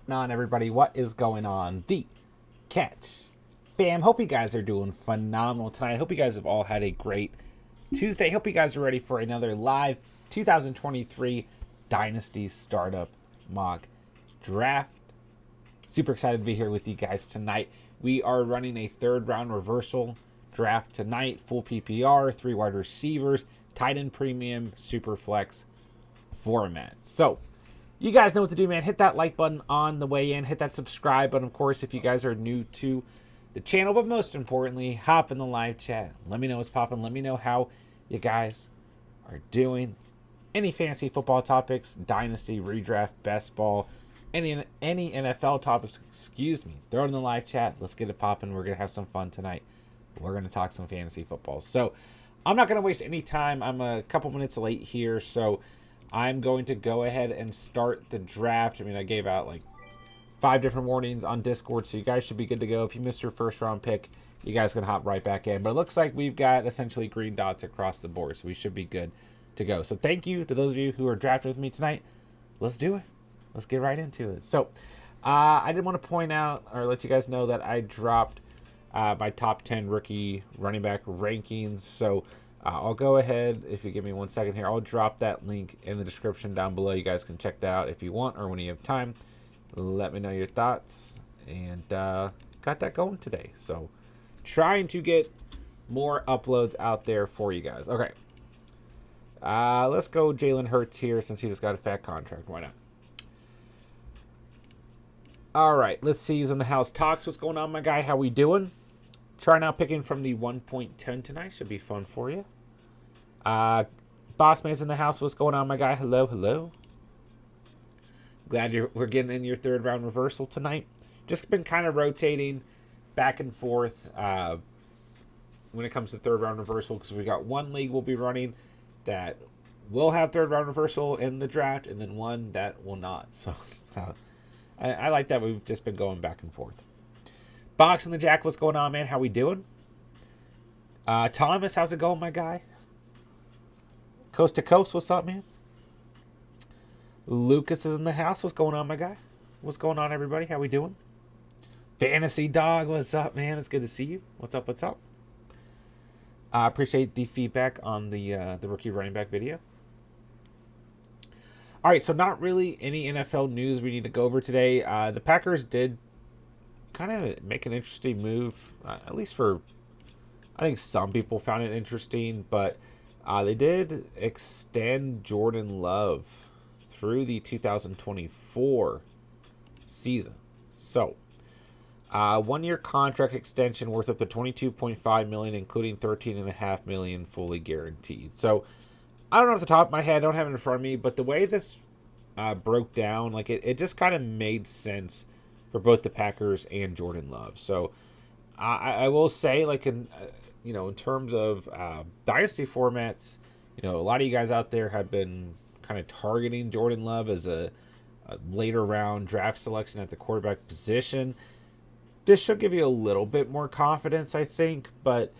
On everybody, what is going on? The Catch fam, hope you guys are doing phenomenal tonight. Hope you guys have all had a great Tuesday. Hope you guys are ready for another live 2023 Dynasty Startup Mock Draft. Super excited to be here with you guys tonight. We are running a third round reversal draft tonight. Full PPR, 3 wide receivers, tight end premium, super flex format. So you guys know what to do, man. Hit that like button on the way in. Hit that subscribe button, of course, if you guys are new to the channel. But most importantly, hop in the live chat. Let me know what's popping. Let me know how you guys are doing. Any fantasy football topics, Dynasty, redraft, best ball, any NFL topics, excuse me, throw it in the live chat. Let's get it popping. We're going to have some fun tonight. We're going to talk some fantasy football. So I'm not going to waste any time. I'm a couple minutes late here, so I'm going to go ahead and start the draft. I mean, I gave out like 5 different warnings on Discord, so you guys should be good to go. If you missed your first round pick, you guys can hop right back in. But it looks like we've got essentially green dots across the board, so we should be good to go. So thank you to those of you who are drafting with me tonight. Let's do it. Let's get right into it. So I did want to point out or let you guys know that I dropped my top 10 rookie running back rankings. So I'll go ahead, if you give me 1 second here, I'll drop that link in the description down below. You guys can check that out if you want or when you have time. Let me know your thoughts. And got that going today. So trying to get more uploads out there for you guys. Okay. Let's go Jalen Hurts here since he just got a fat contract. Why not? All right. Let's see who's in the house. Talks. What's going on, my guy? How we doing? Trying out picking from the 1.10 tonight. Should be fun for you. Boss Man's in the house. What's going on, my guy? Hello, hello. Glad we're getting in your third round reversal tonight. Just been kind of rotating back and forth when it comes to third round reversal, because we got one league we'll be running that will have third round reversal in the draft, and then one that will not. So I like that we've just been going back and forth. Box and the Jack, what's going on, man? How we doing? Thomas, how's it going, my guy? Coast to Coast, what's up, man? Lucas is in the house. What's going on, my guy? What's going on, everybody? How we doing? Fantasy Dog, what's up, man? It's good to see you. What's up, what's up? I appreciate the feedback on the rookie running back video. All right, so not really any NFL news we need to go over today. The Packers did kind of make an interesting move, at least for, I think some people found it interesting, but they did extend Jordan Love through the 2024 season. So, 1-year contract extension worth up to $22.5 million, including $13.5 million fully guaranteed. So, I don't know off the top of my head, I don't have it in front of me, but the way this broke down, like it just kind of made sense for both the Packers and Jordan Love. So, I will say, like in terms of dynasty formats, a lot of you guys out there have been kind of targeting Jordan Love as a later round draft selection at the quarterback position. This should give you a little bit more confidence, I think, but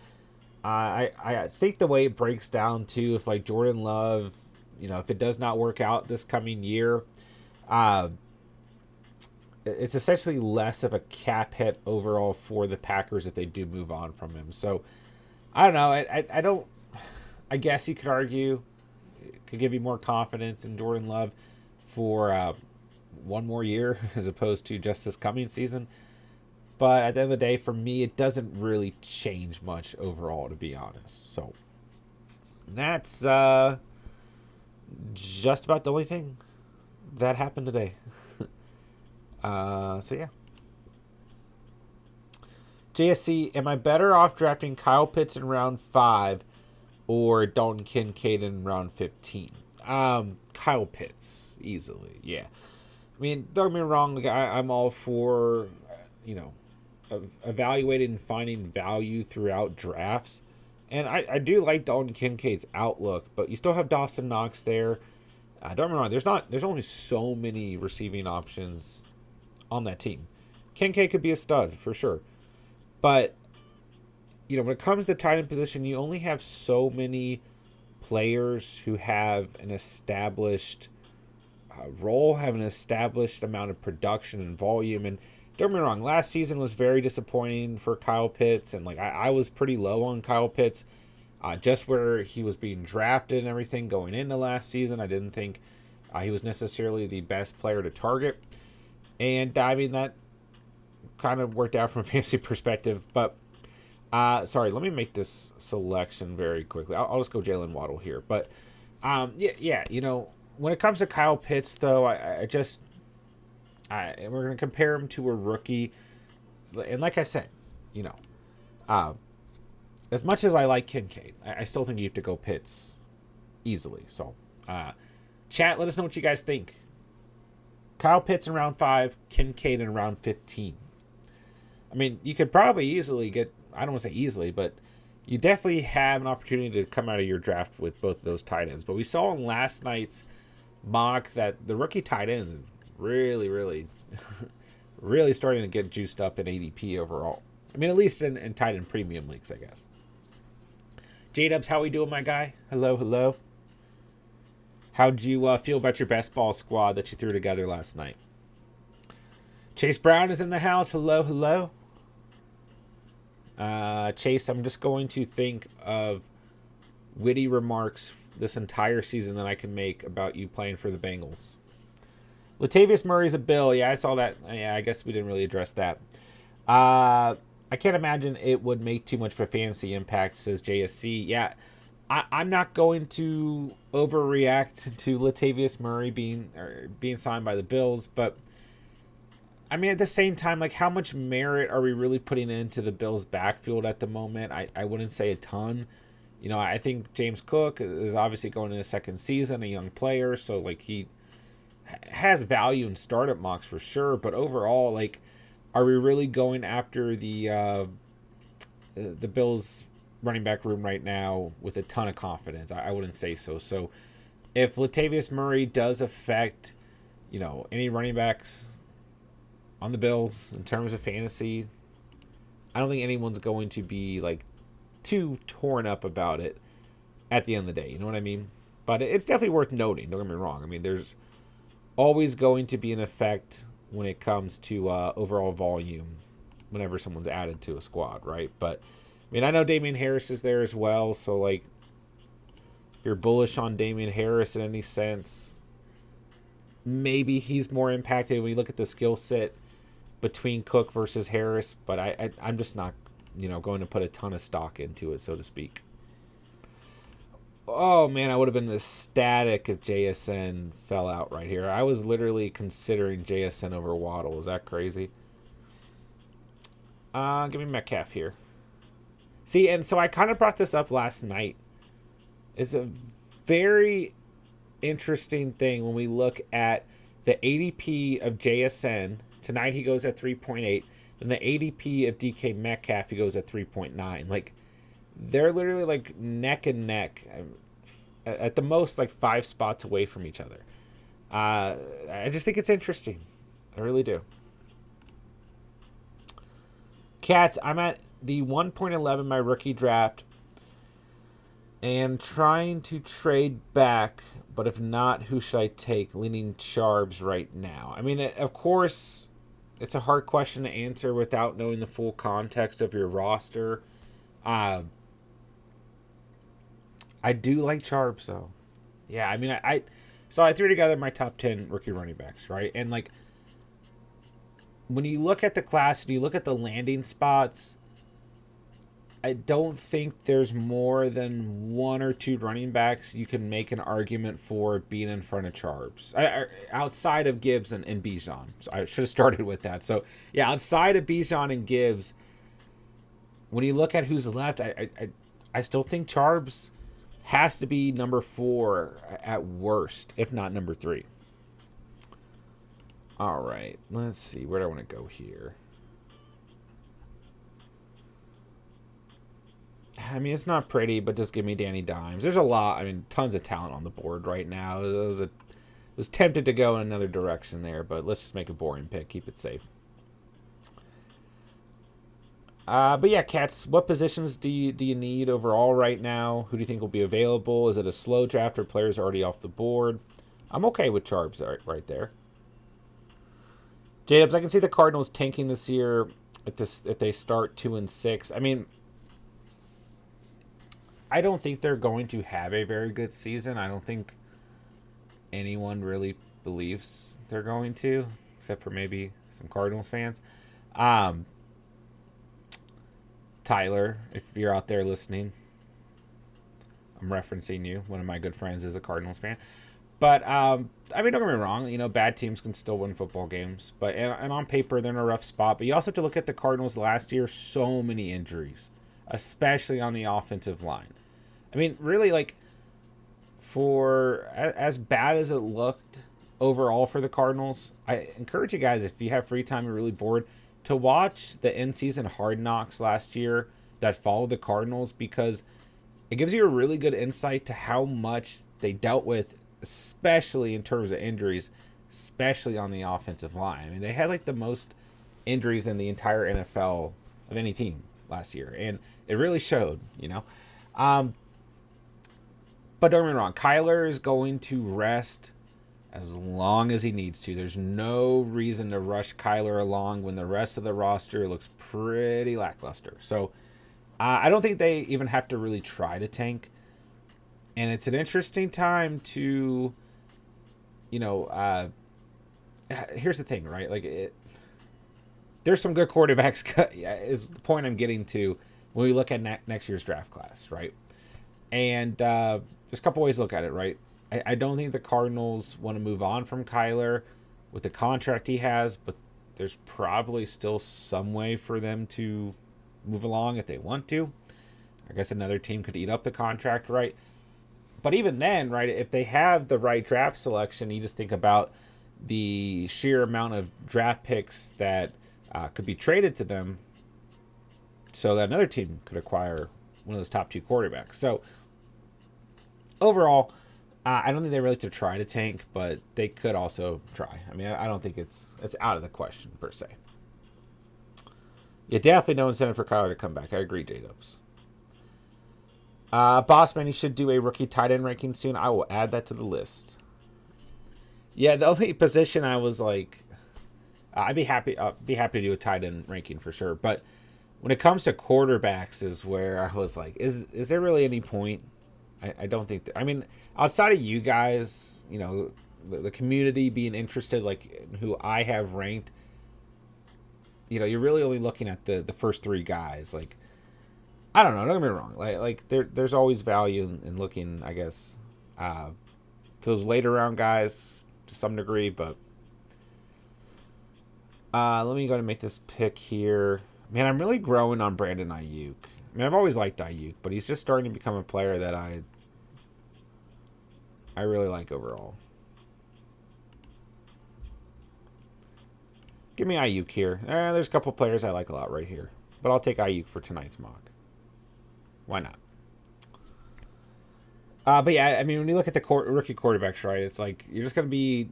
I think the way it breaks down too, if like Jordan Love, if it does not work out this coming year, it's essentially less of a cap hit overall for the Packers if they do move on from him. So I don't know. I guess you could argue it could give you more confidence in Jordan Love for one more year as opposed to just this coming season. But at the end of the day, for me, it doesn't really change much overall, to be honest. So that's just about the only thing that happened today. So yeah. JSC, am I better off drafting Kyle Pitts in round 5 or Dalton Kincaid in round 15? Kyle Pitts, easily, yeah. I mean, don't get me wrong, like, I'm all for, evaluating and finding value throughout drafts. And I do like Dalton Kincaid's outlook, but you still have Dawson Knox there. Don't get me wrong, there's only so many receiving options on that team. Kincaid could be a stud, for sure. But, when it comes to tight end position, you only have so many players who have an established role, have an established amount of production and volume. And don't get me wrong, last season was very disappointing for Kyle Pitts, and like I was pretty low on Kyle Pitts, just where he was being drafted and everything going into last season. I didn't think he was necessarily the best player to target, and I mean that kind of worked out from a fantasy perspective. But sorry, let me make this selection very quickly. I'll just go Jalen Waddle here, but yeah, you know, when it comes to Kyle Pitts, though, we're going to compare him to a rookie. And like I said, you know, as much as I like Kincaid, I still think you have to go Pitts easily. So, chat, let us know what you guys think. Kyle Pitts in round 5, Kincaid in round 15. I mean, you could probably easily get, I don't want to say easily, but you definitely have an opportunity to come out of your draft with both of those tight ends. But we saw in last night's mock that the rookie tight ends really, really starting to get juiced up in ADP overall. I mean, at least in tight end premium leagues, I guess. J-Dubs, how we doing, my guy? Hello. How'd you feel about your best ball squad that you threw together last night? Chase Brown is in the house. Hello. Chase, I'm just going to think of witty remarks this entire season that I can make about you playing for the Bengals. Latavius Murray's a Bill. Yeah, I saw that. Yeah, I guess we didn't really address that. I can't imagine it would make too much of a fantasy impact, says JSC. Yeah, I'm not going to overreact to Latavius Murray being signed by the Bills, but I mean, at the same time, like, how much merit are we really putting into the Bills' backfield at the moment? I wouldn't say a ton. You know, I think James Cook is obviously going in his second season, a young player, so, like, he has value in startup mocks for sure. But overall, like, are we really going after the Bills' running back room right now with a ton of confidence? I wouldn't say so. So if Latavius Murray does affect, you know, any running backs on the Bills in terms of fantasy, I don't think anyone's going to be like too torn up about it at the end of the day. You know what I mean? But it's definitely worth noting. Don't get me wrong. I mean, there's always going to be an effect when it comes to overall volume whenever someone's added to a squad, right? But I mean, I know Damian Harris is there as well. So like, if you're bullish on Damian Harris in any sense, maybe he's more impacted when you look at the skill set between Cook versus Harris, but I'm just not, you know, going to put a ton of stock into it, so to speak. Oh man, I would have been ecstatic if JSN fell out right here. I was literally considering JSN over Waddle. Is that crazy? Give me Metcalf here. See, and so I kind of brought this up last night. It's a very interesting thing when we look at the ADP of JSN. Tonight he goes at 3.8. Then the ADP of DK Metcalf, he goes at 3.9. Like, they're literally like neck and neck. At the most, like 5 spots away from each other. I just think it's interesting. I really do. Cats, I'm at the 1.11 my rookie draft and trying to trade back, but if not, who should I take? Leaning Charbs right now. I mean, of course, it's a hard question to answer without knowing the full context of your roster. I do like Charbs, though. Yeah, I mean, so I threw together my top 10 rookie running backs, right? And, like, when you look at the class and you look at the landing spots, I don't think there's more than 1 or 2 running backs you can make an argument for being in front of Charbs. Outside of Gibbs and Bijan. So I should have started with that. So, yeah, outside of Bijan and Gibbs, when you look at who's left, I still think Charbs has to be number 4 at worst, if not number 3. All right, let's see. Where do I want to go here? I mean, it's not pretty, but just give me Danny Dimes. There's a lot. I mean, tons of talent on the board right now. I was tempted to go in another direction there, but let's just make a boring pick. Keep it safe. But yeah, Cats, what positions do you need overall right now? Who do you think will be available? Is it a slow draft or players already off the board? I'm okay with Charbs right there. Jacobs, I can see the Cardinals tanking this year if they start 2-6. I mean, I don't think they're going to have a very good season. I don't think anyone really believes they're going to, except for maybe some Cardinals fans. Um, Tyler, if you're out there listening, I'm referencing you. One of my good friends is a Cardinals fan. But, I mean, don't get me wrong. You know, bad teams can still win football games. And on paper, they're in a rough spot. But you also have to look at the Cardinals last year. So many injuries, especially on the offensive line. I mean, really, like, for as bad as it looked overall for the Cardinals, I encourage you guys, if you have free time and really bored, to watch the in-season Hard Knocks last year that followed the Cardinals, because it gives you a really good insight to how much they dealt with, especially in terms of injuries, especially on the offensive line. I mean, they had like the most injuries in the entire NFL of any team last year, and it really showed, you know. But don't get me wrong, Kyler is going to rest as long as he needs to. There's no reason to rush Kyler along when the rest of the roster looks pretty lackluster. So I don't think they even have to really try to tank. And it's an interesting time to, you know, here's the thing, right? Like, there's some good quarterbacks, is the point I'm getting to when we look at next year's draft class, right? And there's a couple ways to look at it, right? I don't think the Cardinals want to move on from Kyler with the contract he has, but there's probably still some way for them to move along if they want to. I guess another team could eat up the contract, right? But even then, right, if they have the right draft selection, you just think about the sheer amount of draft picks that could be traded to them so that another team could acquire one of those top two quarterbacks. So overall, I don't think they really have to try to tank, but they could also try. I mean, I don't think it's out of the question, per se. Yeah, definitely no incentive for Kyler to come back. I agree, J-Dubs. Bossman, he should do a rookie tight end ranking soon. I will add that to the list. Yeah, the only position I was like, I'd be happy to do a tight end ranking for sure. But when it comes to quarterbacks is where I was like, is there really any point? I don't think that, I mean, outside of you guys, you know, the community being interested, like who I have ranked, you know, you're really only looking at the first three guys. Like, I don't know, don't get me wrong. Like there's always value in looking, I guess, for those later round guys to some degree. But let me go and make this pick here. Man, I'm really growing on Brandon Ayuk. I mean, I've always liked Ayuk, but he's just starting to become a player that I really like overall. Give me Ayuk here. There's a couple players I like a lot right here, but I'll take Ayuk for tonight's mock. Why not? But yeah, I mean, when you look at the rookie quarterbacks, right, it's like you're just going to be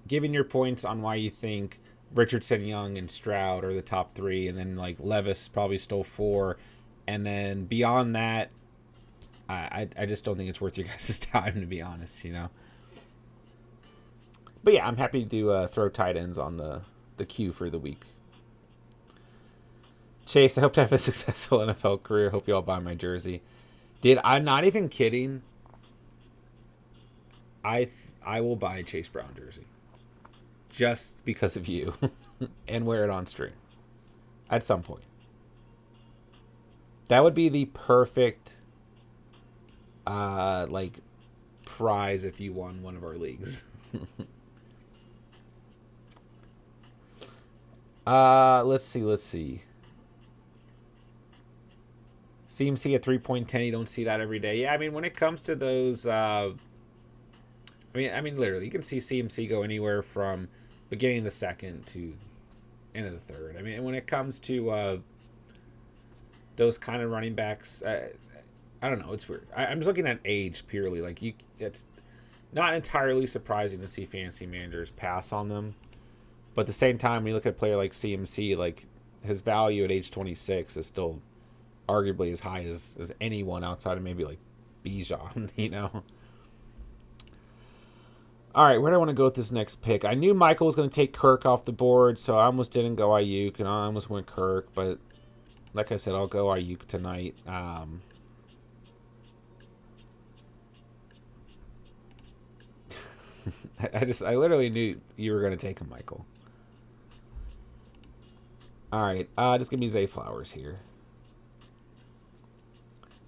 giving your points on why you think Richardson, Young, and Stroud are the top three, and then like Levis probably stole 4. And then beyond that, I just don't think it's worth your guys' time, to be honest, you know. But yeah, I'm happy to throw tight ends on the queue for the week. Chase, I hope to have a successful NFL career. Hope you all buy my jersey. Dude, I'm not even kidding. I will buy a Chase Brown jersey. Just because of you. And wear it on stream. At some point. That would be the perfect like prize if you won one of our leagues. Let's see. CMC at 3.10, you don't see that every day. Yeah, I mean, when it comes to those, I mean, literally, you can see CMC go anywhere from beginning of the second to end of the third. I mean, when it comes to those kind of running backs, I don't know, it's weird. I'm just looking at age purely. Like, it's not entirely surprising to see fantasy managers pass on them. But at the same time, when you look at a player like CMC, like, his value at age 26 is still arguably as high as anyone outside of maybe like Bijan, you know. All right, where do I want to go with this next pick? I knew Michael was going to take Kirk off the board, so I almost didn't go Ayuk, and I almost went Kirk. But like I said, I'll go Ayuk tonight. I literally knew you were going to take him, Michael. All right, just give me Zay Flowers here.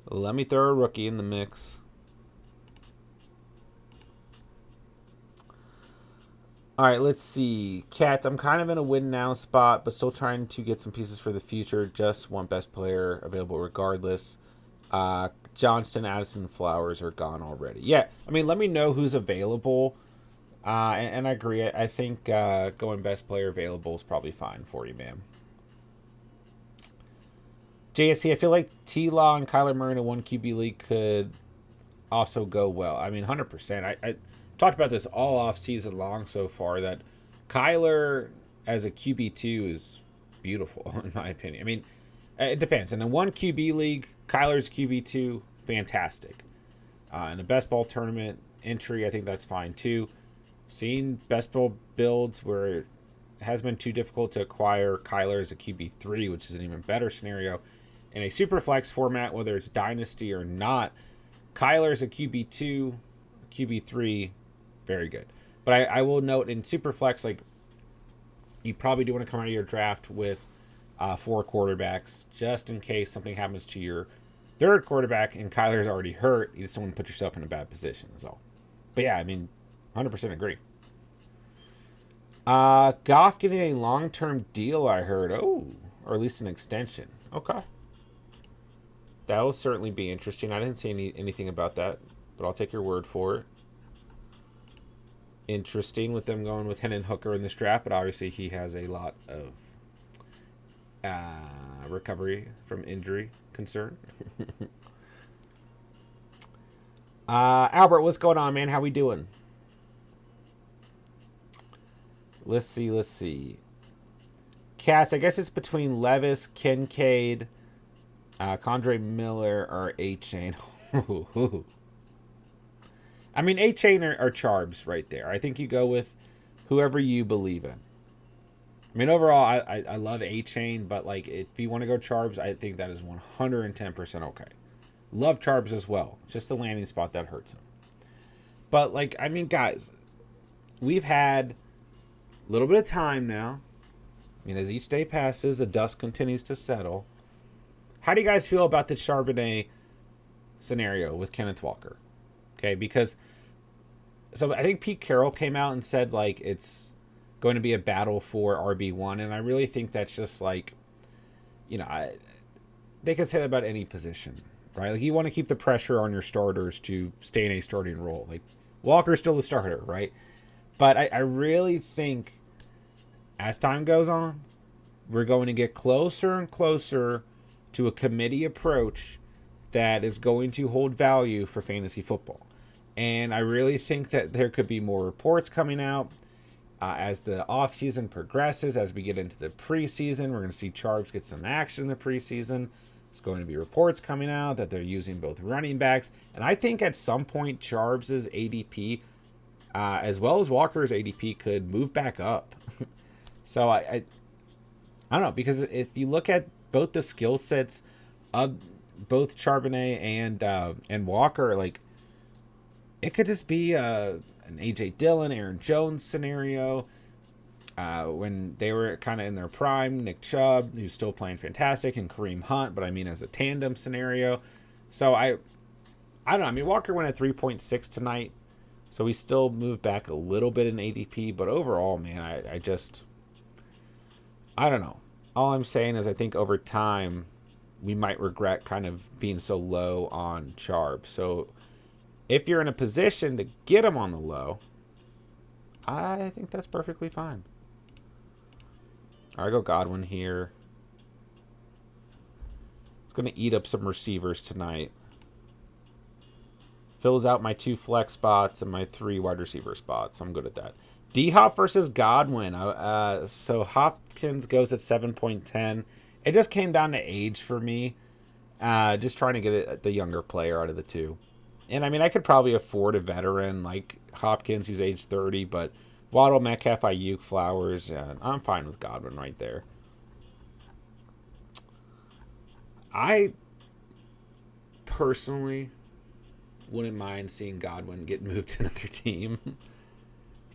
Let me throw a rookie in the mix. All right, let's see. Cats, I'm kind of in a win now spot, but still trying to get some pieces for the future. Just one best player available regardless. Johnston, Addison, Flowers are gone already. Yeah, I mean, let me know who's available. And I agree. I think going best player available is probably fine for you, man. JSC, I feel like T-Law and Kyler Murray in a 1 QB league could also go well. I mean, 100%. I talked about this all off season long so far that Kyler as a QB2 is beautiful, in my opinion. I mean, it depends. In a 1 QB league, Kyler's QB2, fantastic. In a best ball tournament entry, I think that's fine too. Seeing best ball builds where it has been too difficult to acquire Kyler as a QB3, which is an even better scenario. In a super flex format, whether it's Dynasty or not, Kyler as a QB2, QB3, very good. But I will note in super flex, like, you probably do want to come out of your draft with 4 quarterbacks just in case something happens to your third quarterback and Kyler's already hurt. You just don't want to put yourself in a bad position, that's all. But yeah, I mean, 100% agree. Goff getting a long-term deal, I heard. Oh, or at least an extension. Okay. That will certainly be interesting. I didn't see anything about that, but I'll take your word for it. Interesting with them going with Hendon Hooker in this draft, but obviously he has a lot of recovery from injury concern. Albert, what's going on, man? How we doing? Let's see. Cats, I guess it's between Levis, Kincaid, Condre Miller, or A-Chain. I mean, A-Chain or Charbs right there. I think you go with whoever you believe in. I mean, overall, I love A-Chain, but like if you want to go Charbs, I think that is 110% okay. Love Charbs as well. Just the landing spot that hurts him. But like, I mean, guys, we've had a little bit of time now. I mean, as each day passes, the dust continues to settle. How do you guys feel about the Charbonnet scenario with Kenneth Walker? Okay, because so I think Pete Carroll came out and said like it's going to be a battle for RB1, and I really think that's just like, you know, they could say that about any position, right? Like you want to keep the pressure on your starters to stay in a starting role. Like Walker's still the starter, right? But I really think as time goes on, we're going to get closer and closer to a committee approach that is going to hold value for fantasy football. And I really think that there could be more reports coming out as the offseason progresses, as we get into the preseason. We're going to see Charbs get some action in the preseason. There's going to be reports coming out that they're using both running backs. And I think at some point Charbs' ADP, as well as Walker's ADP, could move back up. So I don't know, because if you look at both the skill sets of both Charbonnet and Walker, like it could just be an AJ Dillon, Aaron Jones scenario. When they were kind of in their prime, Nick Chubb, who's still playing fantastic, and Kareem Hunt, but I mean as a tandem scenario. So I don't know. I mean, Walker went at 3.6 tonight, so he still moved back a little bit in ADP, but overall, man, I don't know. All I'm saying is I think over time we might regret kind of being so low on Charb. So if you're in a position to get him on the low, I think that's perfectly fine. All right, I go Godwin here. It's going to eat up some receivers tonight. Fills out my 2 flex spots and my 3 wide receiver spots. I'm good at that. D-Hop versus Godwin. So Hopkins goes at 7.10. It just came down to age for me. Just trying to get the younger player out of the two. And I mean, I could probably afford a veteran like Hopkins, who's age 30, but Waddle, Metcalf, Ayuk, Flowers, and I'm fine with Godwin right there. I personally wouldn't mind seeing Godwin get moved to another team.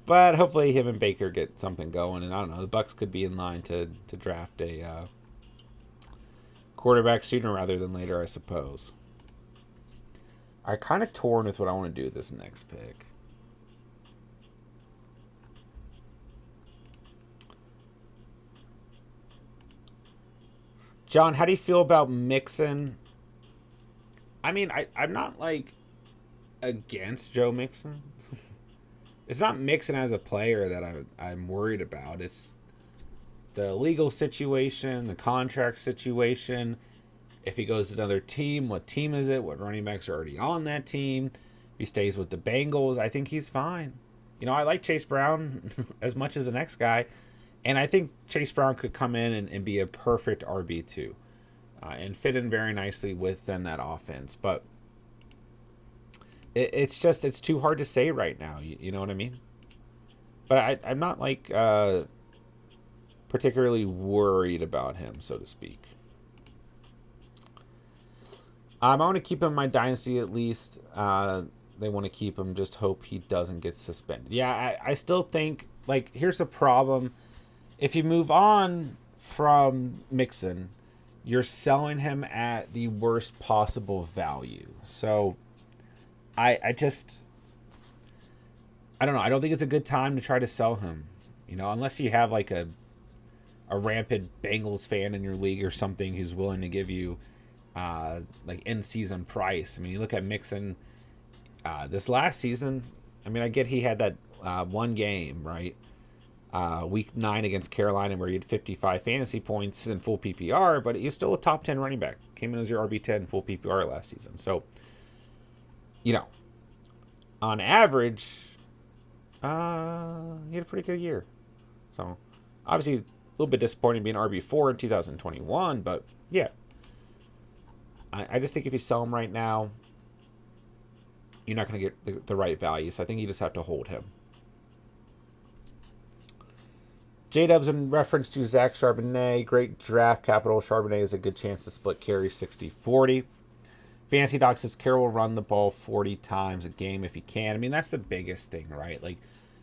But hopefully him and Baker get something going. And I don't know, the Bucs could be in line to draft a quarterback sooner rather than later, I suppose. I'm kind of torn with what I want to do with this next pick. John, how do you feel about Mixon? I mean, I'm not, like, against Joe Mixon. It's not Mixon as a player that I'm worried about. It's the legal situation, the contract situation. If he goes to another team, what team is it? What running backs are already on that team? If he stays with the Bengals, I think he's fine. You know, I like Chase Brown as much as the next guy. And I think Chase Brown could come in and be a perfect RB2 and fit in very nicely within that offense. But it's too hard to say right now. You know what I mean? But I'm not like particularly worried about him, so to speak. I want to keep him in my dynasty at least. They want to keep him. Just hope he doesn't get suspended. Yeah, I still think, like, here's the problem. If you move on from Mixon, you're selling him at the worst possible value. So I don't know. I don't think it's a good time to try to sell him. You know, unless you have like a rampant Bengals fan in your league or something who's willing to give you like in-season price. I mean, you look at Mixon this last season. I mean, I get he had that one game, right? Week 9 against Carolina where he had 55 fantasy points in full PPR, but he's still a top 10 running back. Came in as your RB10 full PPR last season. So, you know, on average, he had a pretty good year. So, obviously, a little bit disappointing being RB4 in 2021, but yeah. I just think if you sell him right now, you're not going to get the right value. So I think you just have to hold him. J-Dubs in reference to Zach Charbonnet. Great draft capital. Charbonnet is a good chance to split carry 60-40. Fantasy Doc says Carroll will run the ball 40 times a game if he can. I mean, that's the biggest thing, right? Like,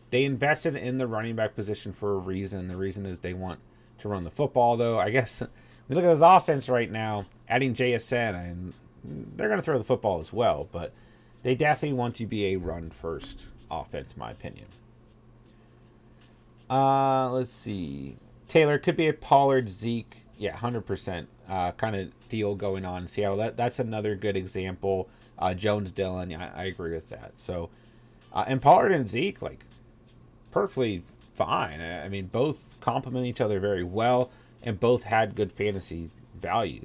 they invested in the running back position for a reason. The reason is they want to run the football, though. I guess we look at his offense right now, adding JSN, and they're going to throw the football as well, but they definitely want to be a run-first offense, in my opinion. Let's see. Taylor, could be a Pollard, Zeke. Yeah, 100% kind of deal going on in Seattle. That's another good example. Jones, Dillon, I agree with that. So, and Pollard and Zeke, like, perfectly fine. I mean, both complement each other very well, and both had good fantasy value,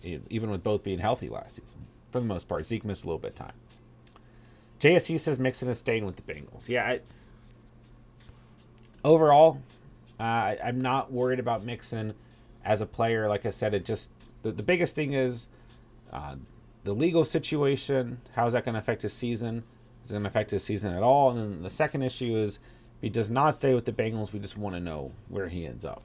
even with both being healthy last season. For the most part, Zeke missed a little bit of time. JSC says Mixon is staying with the Bengals. Yeah, overall, I'm not worried about Mixon as a player. Like I said, it just the biggest thing is the legal situation. How is that going to affect his season? Is it going to affect his season at all? And then the second issue is if he does not stay with the Bengals, we just want to know where he ends up.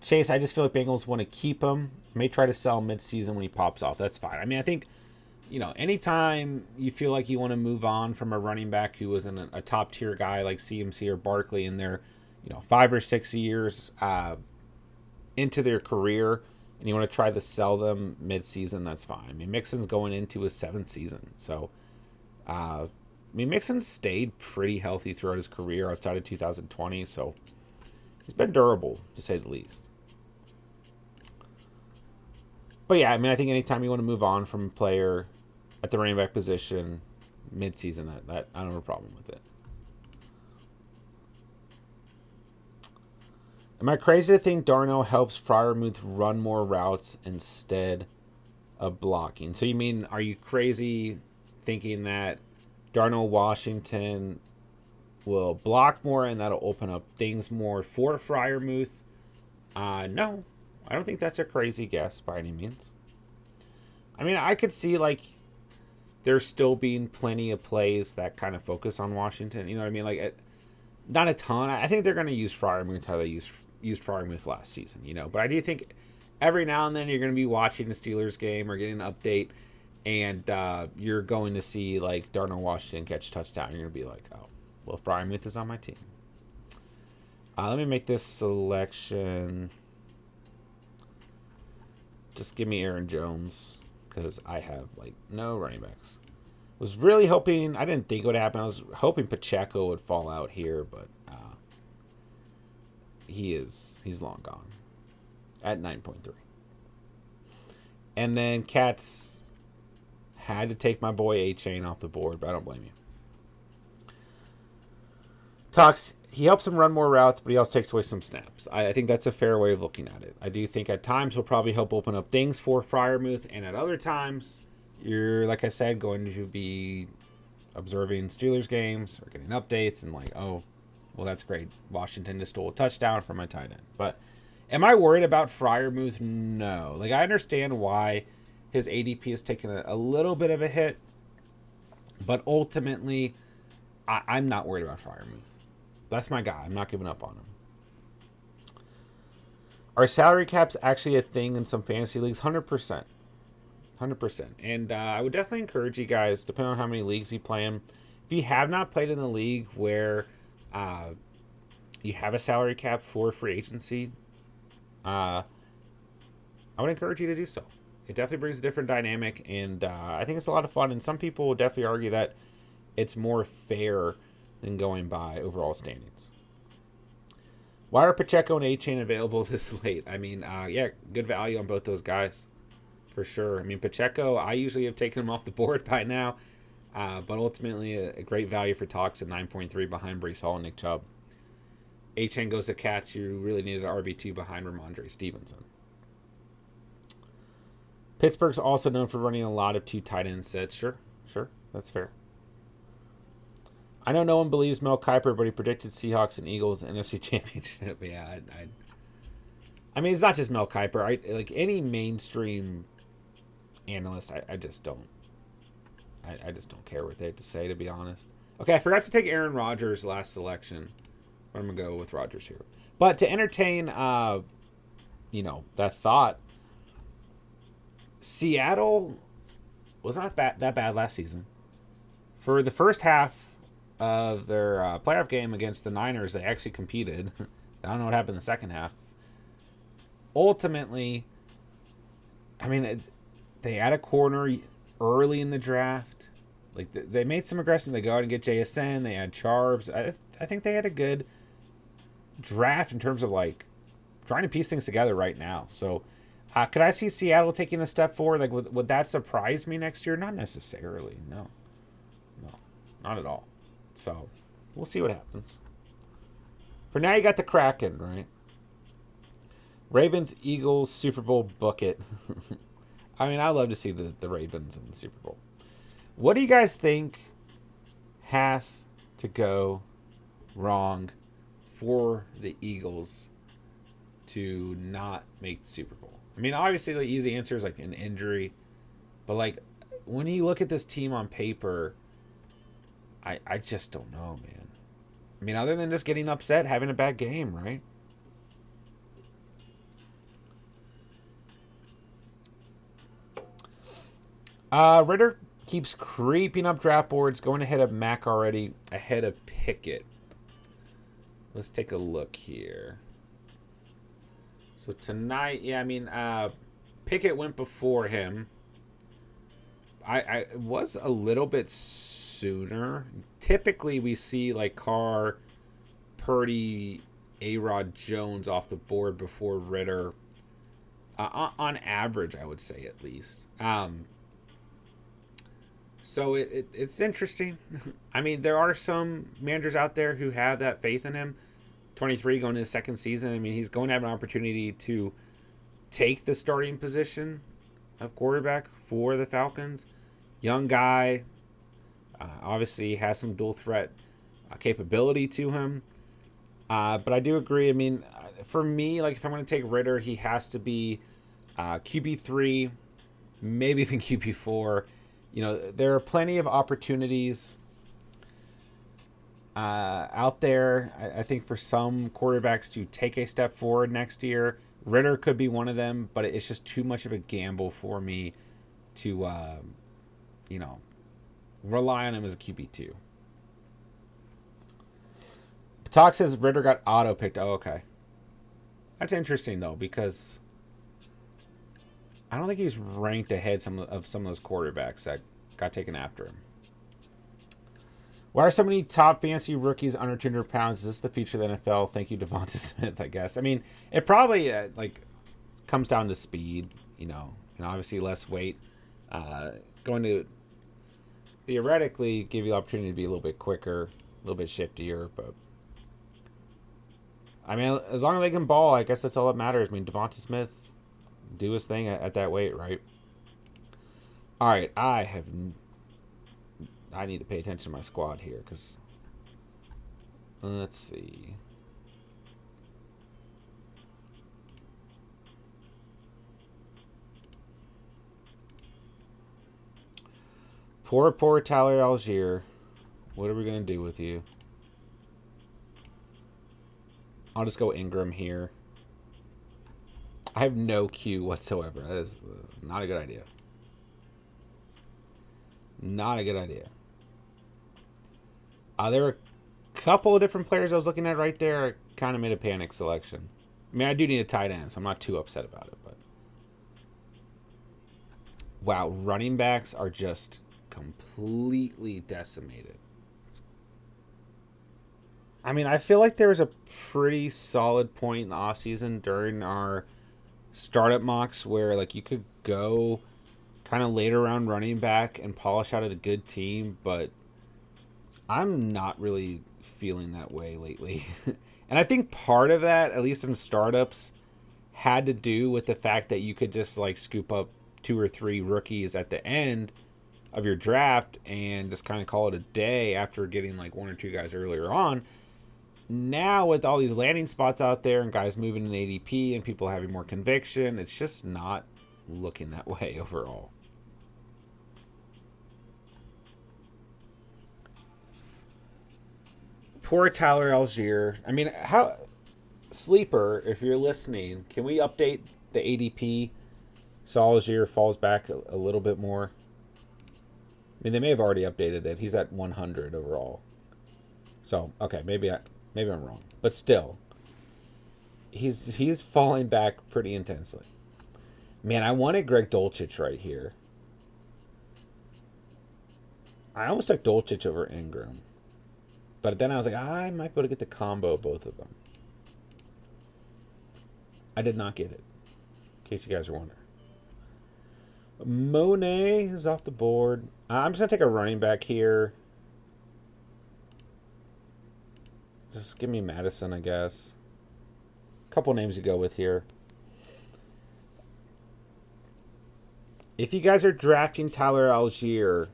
Chase, I just feel like Bengals want to keep him. May try to sell him mid-season when he pops off. That's fine. I mean, I think, anytime you feel like you want to move on from a running back who wasn't a top-tier guy like CMC or Barkley in their, 5 or 6 years into their career, and you want to try to sell them mid-season, that's fine. I mean, Mixon's going into his 7th season. So, Mixon stayed pretty healthy throughout his career outside of 2020, so he's been durable, to say the least. But yeah, I mean, I think anytime you want to move on from a player at the running back position mid-season, that I don't have a problem with it. Am I crazy to think Darnell helps Freiermuth run more routes instead of blocking? So you mean, are you crazy thinking that Darnell Washington will block more and that'll open up things more for Freiermuth? No, I don't think that's a crazy guess by any means. I mean, I could see, like, there's still being plenty of plays that kind of focus on Washington. You know what I mean? Like, not a ton. I think they're going to use Freiermuth how they used Freiermuth last season, you know. But I do think every now and then you're going to be watching a Steelers game or getting an update, and you're going to see, like, Darnell Washington catch a touchdown. You're going to be like, oh, well, Freiermuth is on my team. Let me make this selection. Just give me Aaron Jones, because I have, like, no running backs. Was really hoping, I didn't think it would happen. I was hoping Pacheco would fall out here, but he's long gone at 9.3. And then Cats had to take my boy A-Chain off the board, but I don't blame you. Talks, he helps him run more routes, but he also takes away some snaps. I think that's a fair way of looking at it. I do think at times he'll probably help open up things for Freiermuth, and at other times, you're, like I said, going to be observing Steelers games or getting updates and like, oh, well, that's great. Washington just stole a touchdown from my tight end. But am I worried about Freiermuth? No. Like, I understand why his ADP has taken a little bit of a hit, but ultimately, I'm not worried about Freiermuth. That's my guy. I'm not giving up on him. Are salary caps actually a thing in some fantasy leagues? 100%. 100%. And I would definitely encourage you guys, depending on how many leagues you play in, if you have not played in a league where you have a salary cap for free agency, I would encourage you to do so. It definitely brings a different dynamic, and I think it's a lot of fun. And some people will definitely argue that it's more fair than going by overall standings. Why are Pacheco and A-Chain available this late? I mean, yeah, good value on both those guys, for sure. I mean, Pacheco, I usually have taken him off the board by now, but ultimately a great value for Talks at 9.3 behind Breece Hall and Nick Chubb. A-Chain goes to Cats, you really needed an RB2 behind Ramondre Stevenson. Pittsburgh's also known for running a lot of two tight end sets. Sure, that's fair. I know no one believes Mel Kiper, but he predicted Seahawks and Eagles in the NFC Championship. Yeah, I mean, it's not just Mel Kiper. Like any mainstream analyst, I just don't. I just don't care what they have to say, to be honest. Okay, I forgot to take Aaron Rodgers last selection, but I'm gonna go with Rodgers here. But to entertain, that thought, Seattle was not that bad last season. For the first half of their playoff game against the Niners, they actually competed. I don't know what happened in the second half. Ultimately, I mean, they had a corner early in the draft. Like, they made some aggressive. They go out and get JSN. They had Charbs. I think they had a good draft in terms of, like, trying to piece things together right now. So, could I see Seattle taking a step forward? Like, would that surprise me next year? Not necessarily. No, not at all. So, we'll see what happens. For now, you got the Kraken, right? Ravens, Eagles, Super Bowl bucket. I mean, I love to see the Ravens in the Super Bowl. What do you guys think has to go wrong for the Eagles to not make the Super Bowl? I mean, obviously, the easy answer is like an injury. But, like, when you look at this team on paper, I just don't know, man. I mean, other than just getting upset, having a bad game, right? Ritter keeps creeping up draft boards, going ahead of Mac already, ahead of Pickett. Let's take a look here. So tonight, yeah, I mean, Pickett went before him. I was a little bit sooner. Typically, we see like Carr, Purdy, A-Rod, Jones off the board before Ritter. On average, I would say at least. So it's interesting. I mean, there are some managers out there who have that faith in him. 23 going into his second season. I mean, he's going to have an opportunity to take the starting position of quarterback for the Falcons. Young guy. Obviously has some dual threat capability to him. But I do agree. I mean, for me, like if I'm going to take Ritter, he has to be QB3, maybe even QB4. You know, there are plenty of opportunities out there, I think, for some quarterbacks to take a step forward next year. Ritter could be one of them, but it's just too much of a gamble for me to, you know, rely on him as a QB2. Talk says Ritter got auto picked. Oh, okay. That's interesting, though, because I don't think he's ranked ahead of some of those quarterbacks that got taken after him. Why are so many top fantasy rookies under 200 pounds? Is this the future of the NFL? Thank you, Devonta Smith, I guess. I mean, it probably comes down to speed, you know, and obviously less weight. Going to theoretically give you the opportunity to be a little bit quicker, a little bit shiftier, but I mean, as long as they can ball, I guess that's all that matters. I mean, Devonta Smith, do his thing at that weight, right? All right, I need to pay attention to my squad here because let's see. Poor Tyler Algier. What are we going to do with you? I'll just go Ingram here. I have no Q whatsoever. That is not a good idea. Not a good idea. There were a couple of different players I was looking at right there. I kind of made a panic selection. I mean, I do need a tight end, so I'm not too upset about it. But wow, running backs are just completely decimated. I mean, I feel like there was a pretty solid point in the offseason during our startup mocks where like you could go kind of later round running back and polish out at a good team, but I'm not really feeling that way lately. And I think part of that, at least in startups, had to do with the fact that you could just like scoop up 2 or 3 rookies at the end of your draft and just kind of call it a day after getting like 1 or 2 guys earlier on. Now with all these landing spots out there and guys moving in ADP and people having more conviction, it's just not looking that way overall. Poor Tyler Algier. I mean, how Sleeper, if you're listening, can we update the ADP so Algier falls back a little bit more? I mean, they may have already updated it. He's at 100 overall. So, okay, maybe I'm wrong, but still, he's falling back pretty intensely. Man, I wanted Greg Dulcich right here. I almost took Dulcich over Ingram. But then I was like, I might be able to get the combo of both of them. I did not get it, in case you guys are wondering. Monet is off the board. I'm just going to take a running back here. Just give me Madison, I guess. A couple names to go with here. If you guys are drafting Tyler Algier,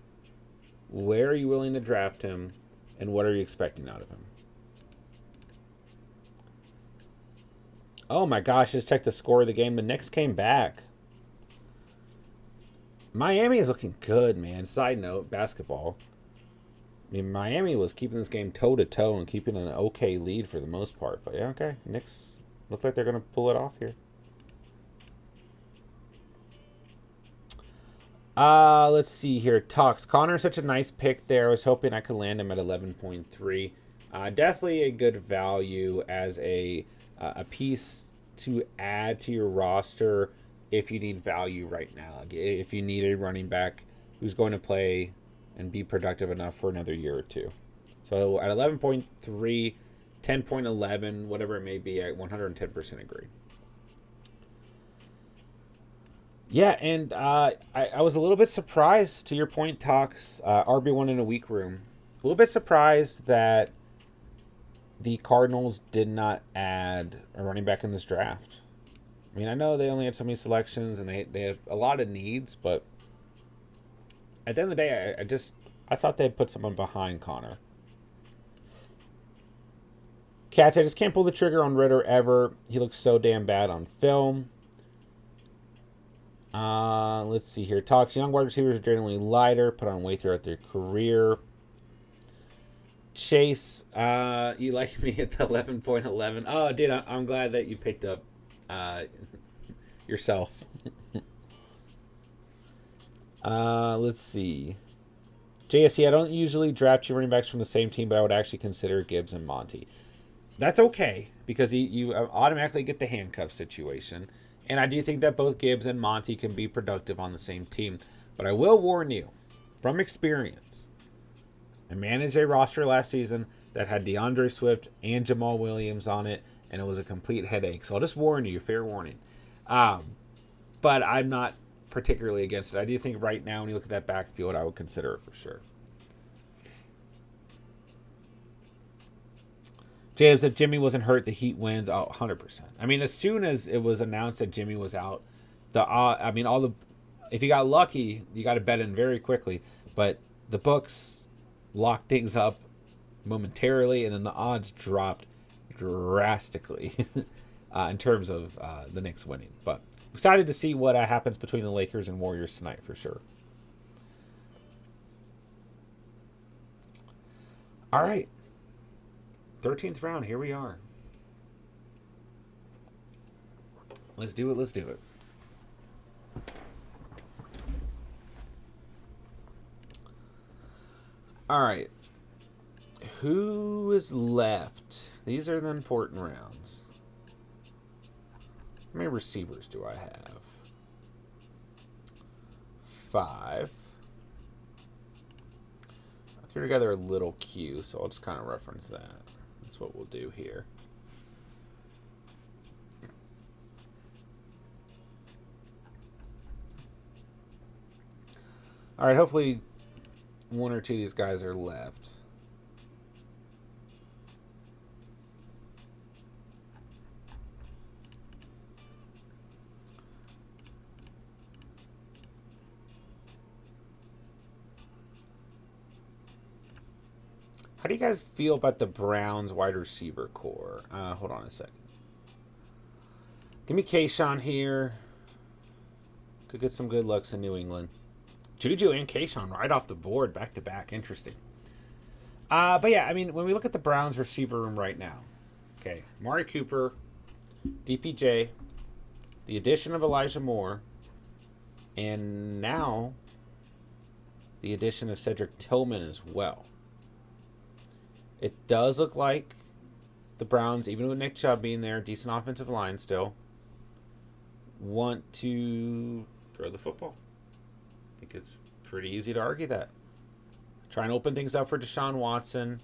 where are you willing to draft him? And what are you expecting out of him? Oh my gosh, just checked the score of the game. The Knicks came back. Miami is looking good, man. Side note, basketball. I mean, Miami was keeping this game toe-to-toe and keeping an okay lead for the most part. But yeah, okay. Knicks look like they're going to pull it off here. Let's see here. Talks. Connor's such a nice pick there. I was hoping I could land him at 11.3. Definitely a good value as a piece to add to your roster if you need value right now. If you need a running back who's going to play and be productive enough for another year or two. So at 11.3, 10.11, whatever it may be, I 110% agree. Yeah, and I was a little bit surprised, to your point, Talks, RB1 in a weak room. A little bit surprised that the Cardinals did not add a running back in this draft. I mean, I know they only had so many selections and they have a lot of needs, but at the end of the day, I thought they'd put someone behind Connor. Cats, I just can't pull the trigger on Ritter ever. He looks so damn bad on film. Let's see here. Talks young wide receivers are generally lighter, put on weight throughout their career. Chase, you like me at the 11.11. Oh, dude, I'm glad that you picked up yourself. Let's see. JSC, I don't usually draft your running backs from the same team, but I would actually consider Gibbs and Monty. That's okay, because you automatically get the handcuff situation. And I do think that both Gibbs and Monty can be productive on the same team. But I will warn you, from experience, I managed a roster last season that had DeAndre Swift and Jamal Williams on it, and it was a complete headache. So I'll just warn you, fair warning. But I'm not particularly against it. I do think right now, when you look at that backfield, I would consider it for sure. James, if Jimmy wasn't hurt, the Heat wins. Oh, 100%. I mean, as soon as it was announced that Jimmy was out, if you got lucky, you got to bet in very quickly. But the books locked things up momentarily, and then the odds dropped drastically in terms of the Knicks winning. But excited to see what happens between the Lakers and Warriors tonight for sure. All right. 13th round, here we are. Let's do it. All right. Who is left? These are the important rounds. How many receivers do I have? 5. I threw together a little queue, so I'll just kind of reference that. That's what we'll do here. All right, hopefully one or two of these guys are left. How do you guys feel about the Browns wide receiver core? Hold on a second. Give me Kayshawn here. Could get some good looks in New England. Juju and Kayshawn right off the board, back to back. Interesting. But yeah, I mean, when we look at the Browns receiver room right now, okay, Amari Cooper, DPJ, the addition of Elijah Moore, and now the addition of Cedric Tillman as well. It does look like the Browns, even with Nick Chubb being there, decent offensive line still, want to throw the football. I think it's pretty easy to argue that. Try and open things up for Deshaun Watson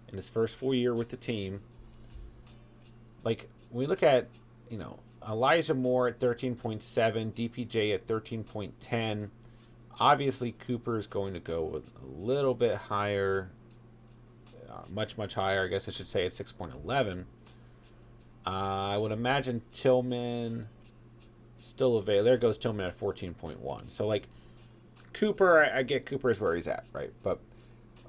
in his first full year with the team. Like, when we look at, Elijah Moore at 13.7, DPJ at 13.10, obviously Cooper is going to go with a little bit higher, much higher, I guess I should say, at 6.11. I would imagine Tillman still available. There goes Tillman at 14.1. So, Cooper, I get Cooper is where he's at, right? But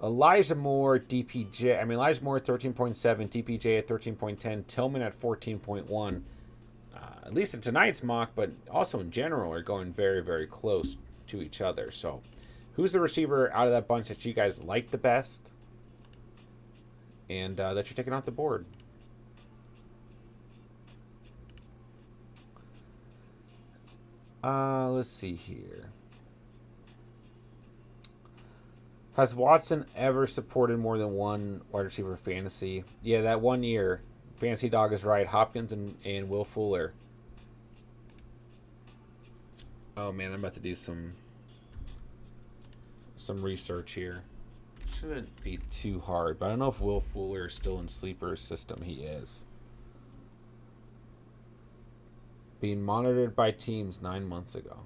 Elijah Moore, DPJ, Elijah Moore at 13.7, DPJ at 13.10, Tillman at 14.1. At least in tonight's mock, but also in general, are going very, very close to each other. So, who's the receiver out of that bunch that you guys like the best and that you're taking off the board? Let's see here. Has Watson ever supported more than one wide receiver fantasy? Yeah, that 1 year. Fantasy Dog is right. Hopkins and Will Fuller. Oh, man, I'm about to do some research here. Shouldn't be too hard, but I don't know if Will Fuller is still in Sleeper's system. He is. Being monitored by teams 9 months ago.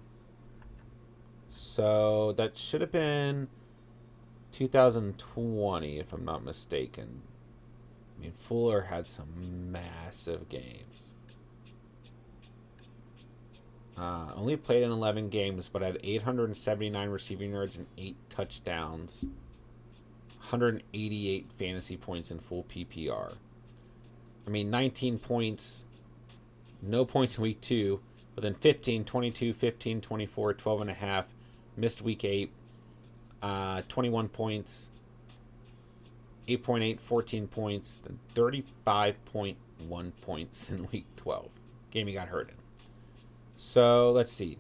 So that should have been 2020, if I'm not mistaken. Fuller had some massive games. Only played in 11 games, but had 879 receiving yards and 8 touchdowns. 188 fantasy points in full PPR. 19 points. No points in week 2. But then 15, 22, 15, 24, 12 and a half. Missed week 8. 21 points. 8.8, 14 points. Then 35.1 points in week 12. Game he got hurt in. So let's see.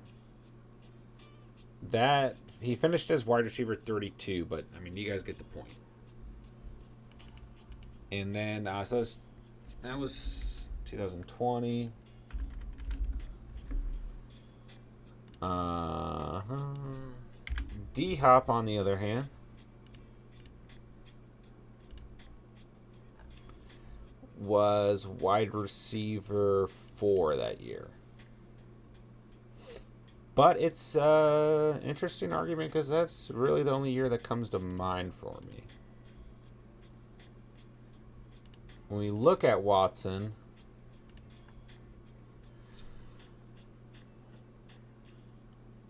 That he finished as wide receiver 32, but I mean, you guys get the point. And then so that was 2020. D Hop, on the other hand, was wide receiver 4 that year. But it's an interesting argument because that's really the only year that comes to mind for me. When we look at Watson,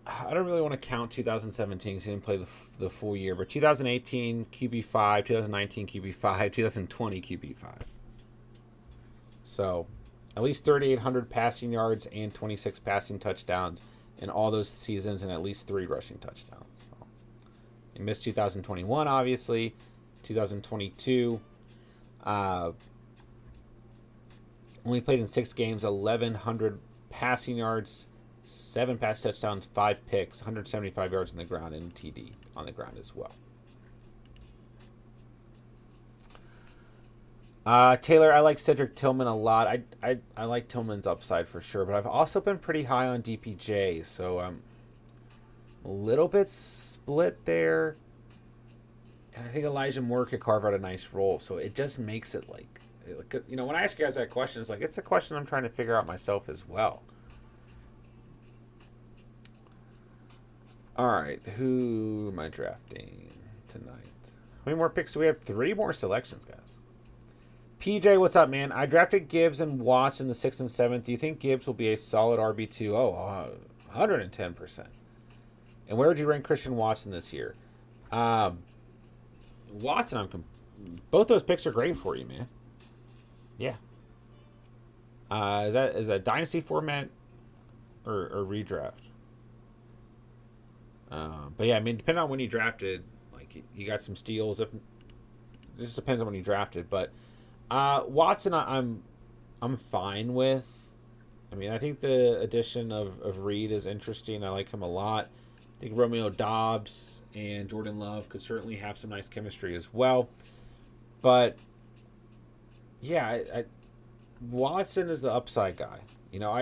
I don't really want to count 2017 because he didn't play the full year, but 2018 QB5, 2019 QB5, 2020 QB5. So at least 3,800 passing yards and 26 passing touchdowns in all those seasons and at least 3 rushing touchdowns. So, he missed 2021, obviously. 2022. Only played in 6 games, 1,100 passing yards, 7 pass touchdowns, 5 picks, 175 yards on the ground, and TD on the ground as well. Taylor, I like Cedric Tillman a lot. I like Tillman's upside for sure, but I've also been pretty high on DPJ, so I'm a little bit split there. And I think Elijah Moore could carve out a nice role, so it just makes it like, you know, when I ask you guys that question, it's like, it's a question I'm trying to figure out myself as well. All right, who am I drafting tonight? How many more picks do we have? 3 more selections, guys. PJ, what's up, man? I drafted Gibbs and Watts in the 6th and 7th. Do you think Gibbs will be a solid RB2? Oh, 110%. And where would you rank Christian Watson this year? Watson, both those picks are great for you, man. Yeah. Is that Dynasty format or redraft? But yeah, I mean, depending on when you drafted, like you got some steals. It just depends on when you drafted, but Watson, I'm fine with. I mean, I think the addition of Reed is interesting. I like him a lot. I think Romeo Doubs and Jordan Love could certainly have some nice chemistry as well. But yeah, Watson is the upside guy. You know,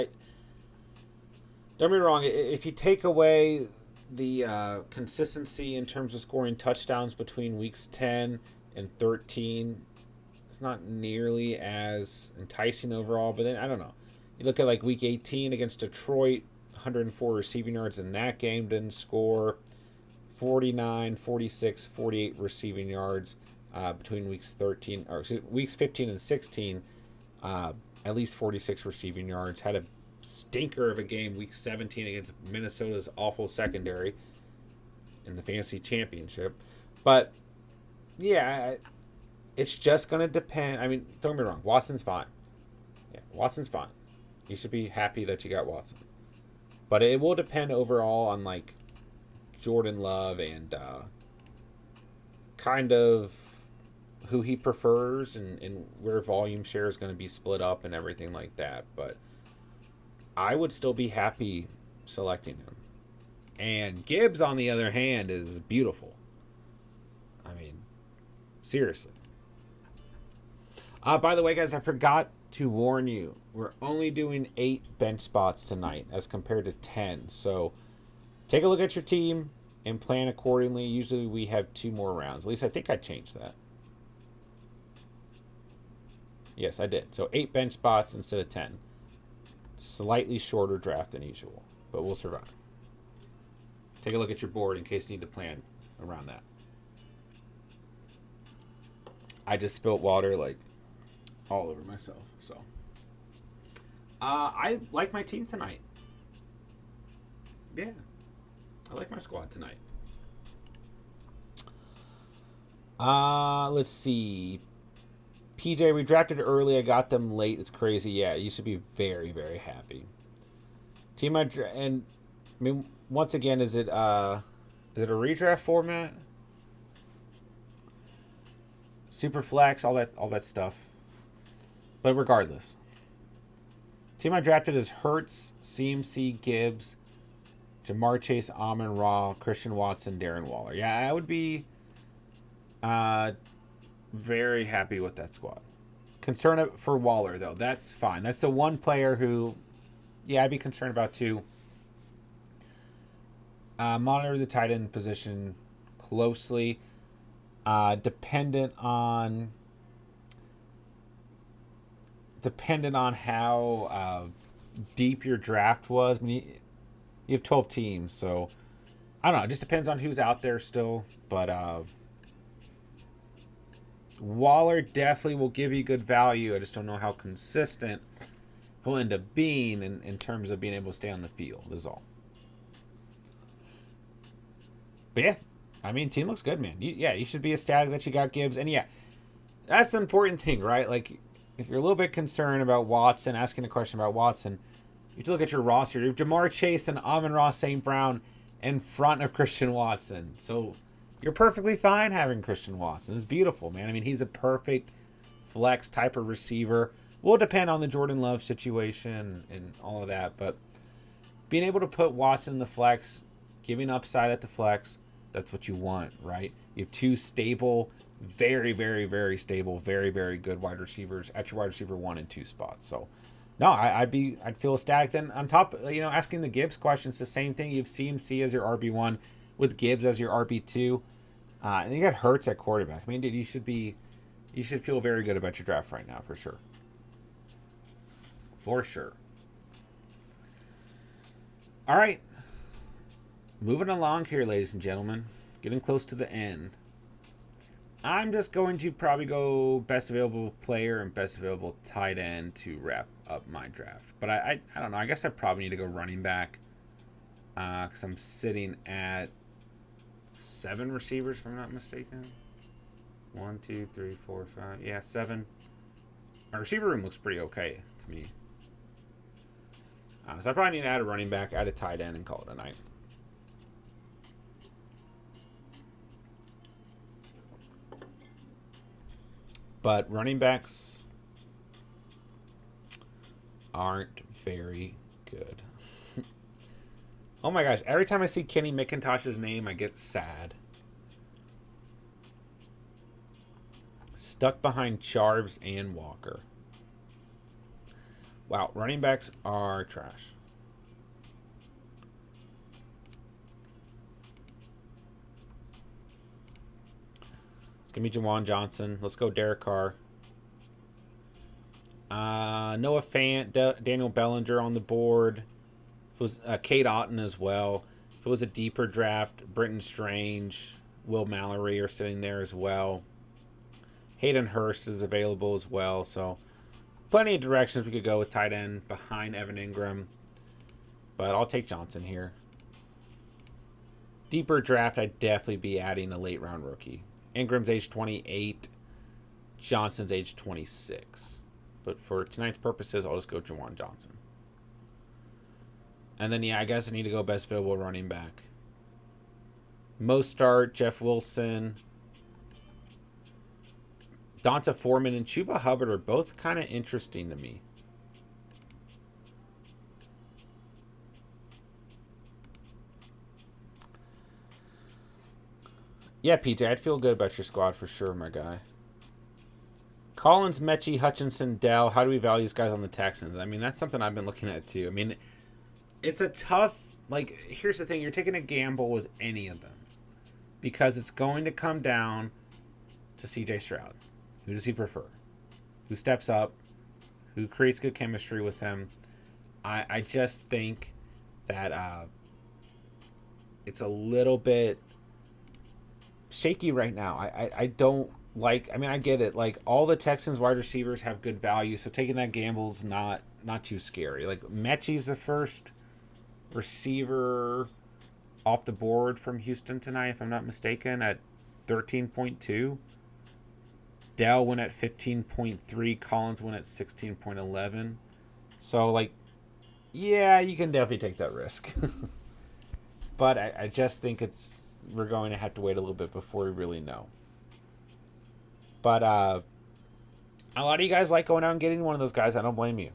don't get me wrong. If you take away the consistency in terms of scoring touchdowns between weeks 10 and 13, it's not nearly as enticing overall. But then, I don't know. You look at like week 18 against Detroit, 104 receiving yards in that game, didn't score. 49, 46, 48 receiving yards between weeks 15 and 16. At least 46 receiving yards. Had a stinker of a game week 17 against Minnesota's awful secondary in the fantasy championship. But yeah, it's just going to depend. I mean, don't get me wrong, Watson's fine. Yeah, Watson's fine. You should be happy that you got Watson. But it will depend overall on like Jordan Love and kind of who he prefers and where volume share is going to be split up and everything like that. But I would still be happy selecting him. And Gibbs, on the other hand, is beautiful. I mean, seriously. By the way, guys, I forgot to warn you. We're only doing 8 bench spots tonight as compared to 10. So take a look at your team and plan accordingly. Usually we have 2 more rounds. At least I think I changed that. Yes, I did. So 8 bench spots instead of 10. Slightly shorter draft than usual, but we'll survive. Take a look at your board in case you need to plan around that. I just spilt water like all over myself. So I like my team tonight. Yeah, I like my squad tonight. Let's see. PJ, we drafted early. I got them late. It's crazy. Yeah, you should be very, very happy. Team I and I mean, once again, is it a redraft format? Super flex, all that stuff. But regardless, team I drafted is Hurts, CMC, Gibbs, Jamar Chase, Amon Ra, Christian Watson, Darren Waller. Yeah, I would be very happy with that squad. Concern for Waller though, that's fine. That's the one player who, yeah, I'd be concerned about too. Monitor the tight end position closely. Dependent on how deep your draft was. I mean, you have 12 teams, so I don't know. It just depends on who's out there still. But Waller definitely will give you good value. I just don't know how consistent he'll end up being in terms of being able to stay on the field is all. But yeah, I mean, team looks good, man. You should be ecstatic that you got Gibbs. And yeah, that's the important thing, right? Like, if you're a little bit concerned about Watson, asking a question about Watson, you have to look at your roster. You have Jamar Chase and Amon-Ra St. Brown in front of Christian Watson. So you're perfectly fine having Christian Watson. It's beautiful, man. I mean, he's a perfect flex type of receiver. Will depend on the Jordan Love situation and all of that. But being able to put Watson in the flex, giving upside at the flex, that's what you want, right? You have two stable, very, very, very stable, very, very good wide receivers at your wide receiver 1 and 2 spots. So, no, I'd feel ecstatic. Then on top, asking the Gibbs question, it's the same thing. You have CMC as your RB1 with Gibbs as your RB2, and you got Hurts at quarterback. I mean, dude, you should feel very good about your draft right now for sure. For sure. All right. Moving along here, ladies and gentlemen. Getting close to the end. I'm just going to probably go best available player and best available tight end to wrap up my draft. But I don't know. I guess I probably need to go running back because I'm sitting at 7 receivers, if I'm not mistaken. 1, 2, 3, 4, 5. Yeah, 7. My receiver room looks pretty okay to me. So I probably need to add a running back, add a tight end, and call it a night. But running backs aren't very good. Oh my gosh, every time I see Kenny McIntosh's name, I get sad. Stuck behind Charbs and Walker. Wow, running backs are trash. It's going to be Jawan Johnson. Let's go Derek Carr. Noah Fant, Daniel Bellinger on the board. If it was Kate Otten as well. If it was a deeper draft, Britton Strange, Will Mallory are sitting there as well. Hayden Hurst is available as well. So plenty of directions we could go with tight end behind Evan Ingram. But I'll take Johnson here. Deeper draft, I'd definitely be adding a late round rookie. Ingram's age 28. Johnson's age 26. But for tonight's purposes, I'll just go Jawan Johnson. And then, yeah, I guess I need to go best available running back. Mostart, Jeff Wilson, Donta Foreman, and Chuba Hubbard are both kind of interesting to me. Yeah, PJ, I'd feel good about your squad for sure, my guy. Collins, Mechie, Hutchinson, Dell. How do we value these guys on the Texans? I mean, that's something I've been looking at too. I mean, it's a tough, here's the thing. You're taking a gamble with any of them because it's going to come down to CJ Stroud. Who does he prefer? Who steps up? Who creates good chemistry with him? I just think that it's a little bit shaky right now. I don't like, I mean, I get it. Like, all the Texans wide receivers have good value, so taking that gamble's not too scary. Like, Mechie's the first receiver off the board from Houston tonight, if I'm not mistaken, at 13.2. Dell went at 15.3. Collins went at 16.11. So, Yeah, you can definitely take that risk. But I just think we're going to have to wait a little bit before we really know. But a lot of you guys like going out and getting one of those guys. I don't blame you.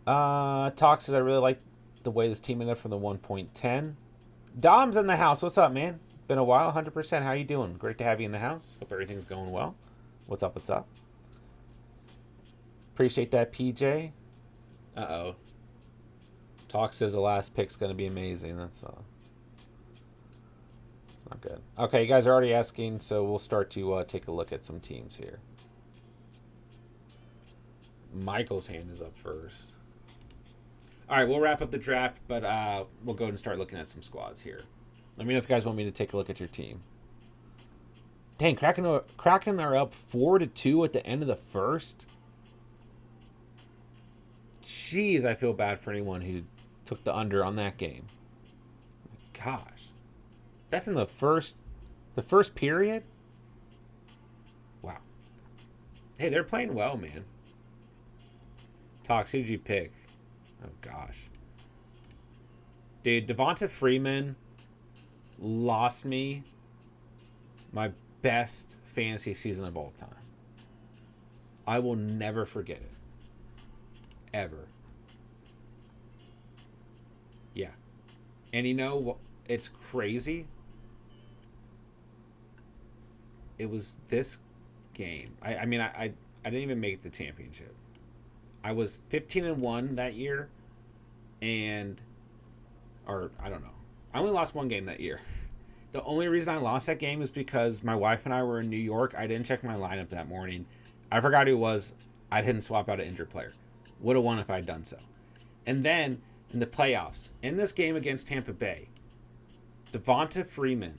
Talk says I really like the way this team ended up from the 1.10. Dom's in the house. What's up, man? Been a while, 100%. How you doing? Great to have you in the house. Hope everything's going well. What's up, what's up? Appreciate that, PJ. Uh-oh. Talk says the last pick's going to be amazing. That's not good. Okay, you guys are already asking, so we'll start to take a look at some teams here. Michael's hand is up first. All right, we'll wrap up the draft, but we'll go ahead and start looking at some squads here. Let me know if you guys want me to take a look at your team. Dang, Kraken are up 4-2 at the end of the first. Jeez, I feel bad for anyone who took the under on that game. My gosh. That's in the first period? Wow. Hey, they're playing well, man. Tox, who did you pick? Oh, gosh. Dude, Devonta Freeman lost me my best fantasy season of all time. I will never forget it. Ever. Yeah. And you know what? It's crazy. It was this game. I mean, I didn't even make it to the championship. I was 15-1 that year, or I don't know. I only lost one game that year. The only reason I lost that game is because my wife and I were in New York. I didn't check my lineup that morning. I forgot who it was. I didn't swap out an injured player. Would have won if I'd done so. And then in the playoffs, in this game against Tampa Bay, Devonta Freeman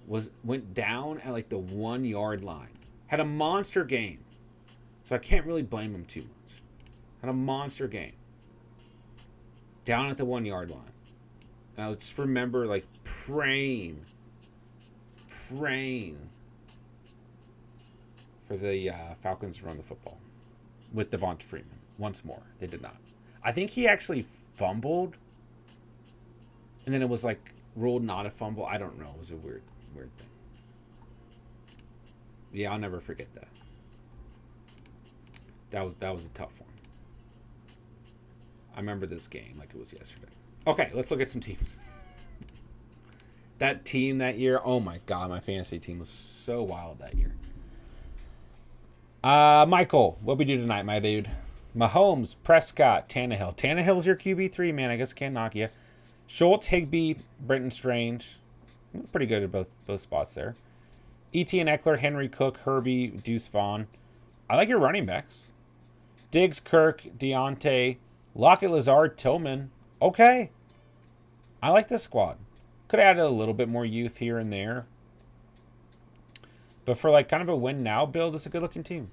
went down at like the 1 yard line. Had a monster game. So I can't really blame him too much. Had a monster game. Down at the 1 yard line. And I just remember like praying for the Falcons to run the football with Devonta Freeman. Once more. They did not. I think he actually fumbled. And then it was like ruled not a fumble. I don't know. It was a weird thing. Yeah, I'll never forget that. That was a tough one. I remember this game like it was yesterday. Okay, let's look at some teams. That team that year, oh my god, my fantasy team was so wild that year. Michael, what we do tonight, my dude? Mahomes, Prescott, Tannehill. Tannehill's your QB3, man. I guess can't knock you. Schultz, Higbee, Brenton Strange. Pretty good at both spots there. Etienne Eckler, Henry Cook, Herbie, Deuce Vaughn. I like your running backs. Diggs, Kirk, Deontay, Lockett, Lazard, Tillman. Okay. I like this squad. Could have added a little bit more youth here and there. But for like kind of a win now build, it's a good looking team.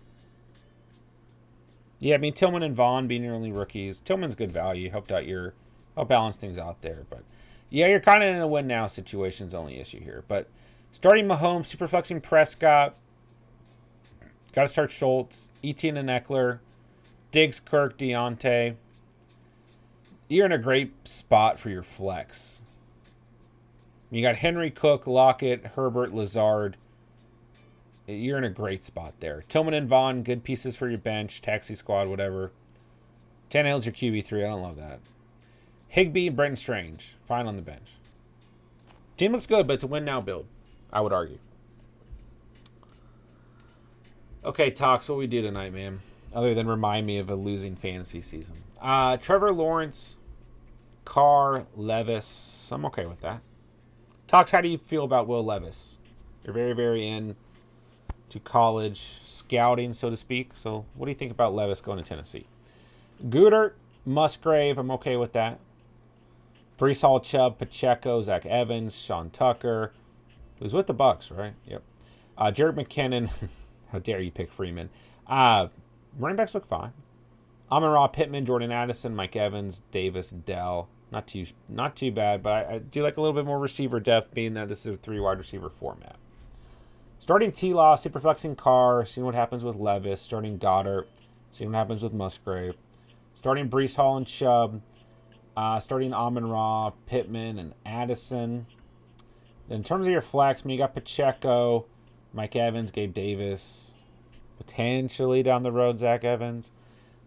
Yeah, I mean Tillman and Vaughn being your only rookies. Tillman's good value. Help balance things out there. But yeah, you're kind of in a win now situation's the only issue here. But starting Mahomes, super flexing Prescott. Got to start Schultz, Etienne and Eckler, Diggs, Kirk, Deontay. You're in a great spot for your flex. You got Henry Cook, Lockett, Herbert, Lazard. You're in a great spot there. Tillman and Vaughn, good pieces for your bench, taxi squad, whatever. Tannehill's your QB3. I don't love that. Higbee and Brenton Strange, fine on the bench. Team looks good, but it's a win now build, I would argue. Okay, Tox, what we do tonight, man? Other than remind me of a losing fantasy season. Trevor Lawrence, Carr, Levis. I'm okay with that. Tox, how do you feel about Will Levis? You're very, very in to college scouting, so to speak. So what do you think about Levis going to Tennessee? Goodert, Musgrave, I'm okay with that. Brees Hall, Chubb, Pacheco, Zach Evans, Sean Tucker. Who's with the Bucks, right? Yep. Jared McKinnon. How dare you pick Freeman? Running backs look fine. Amon-Ra, Pittman, Jordan Addison, Mike Evans, Davis, Dell. Not too bad, but I do like a little bit more receiver depth, being that this is a 3 wide receiver format. Starting T-Law, Superflexing Carr, seeing what happens with Levis. Starting Goddard, See what happens with Musgrave. Starting Breece Hall and Chubb. Starting Amon-Ra, Pittman, and Addison. In terms of your flex, you got Pacheco, Mike Evans, Gabe Davis, potentially down the road, Zach Evans.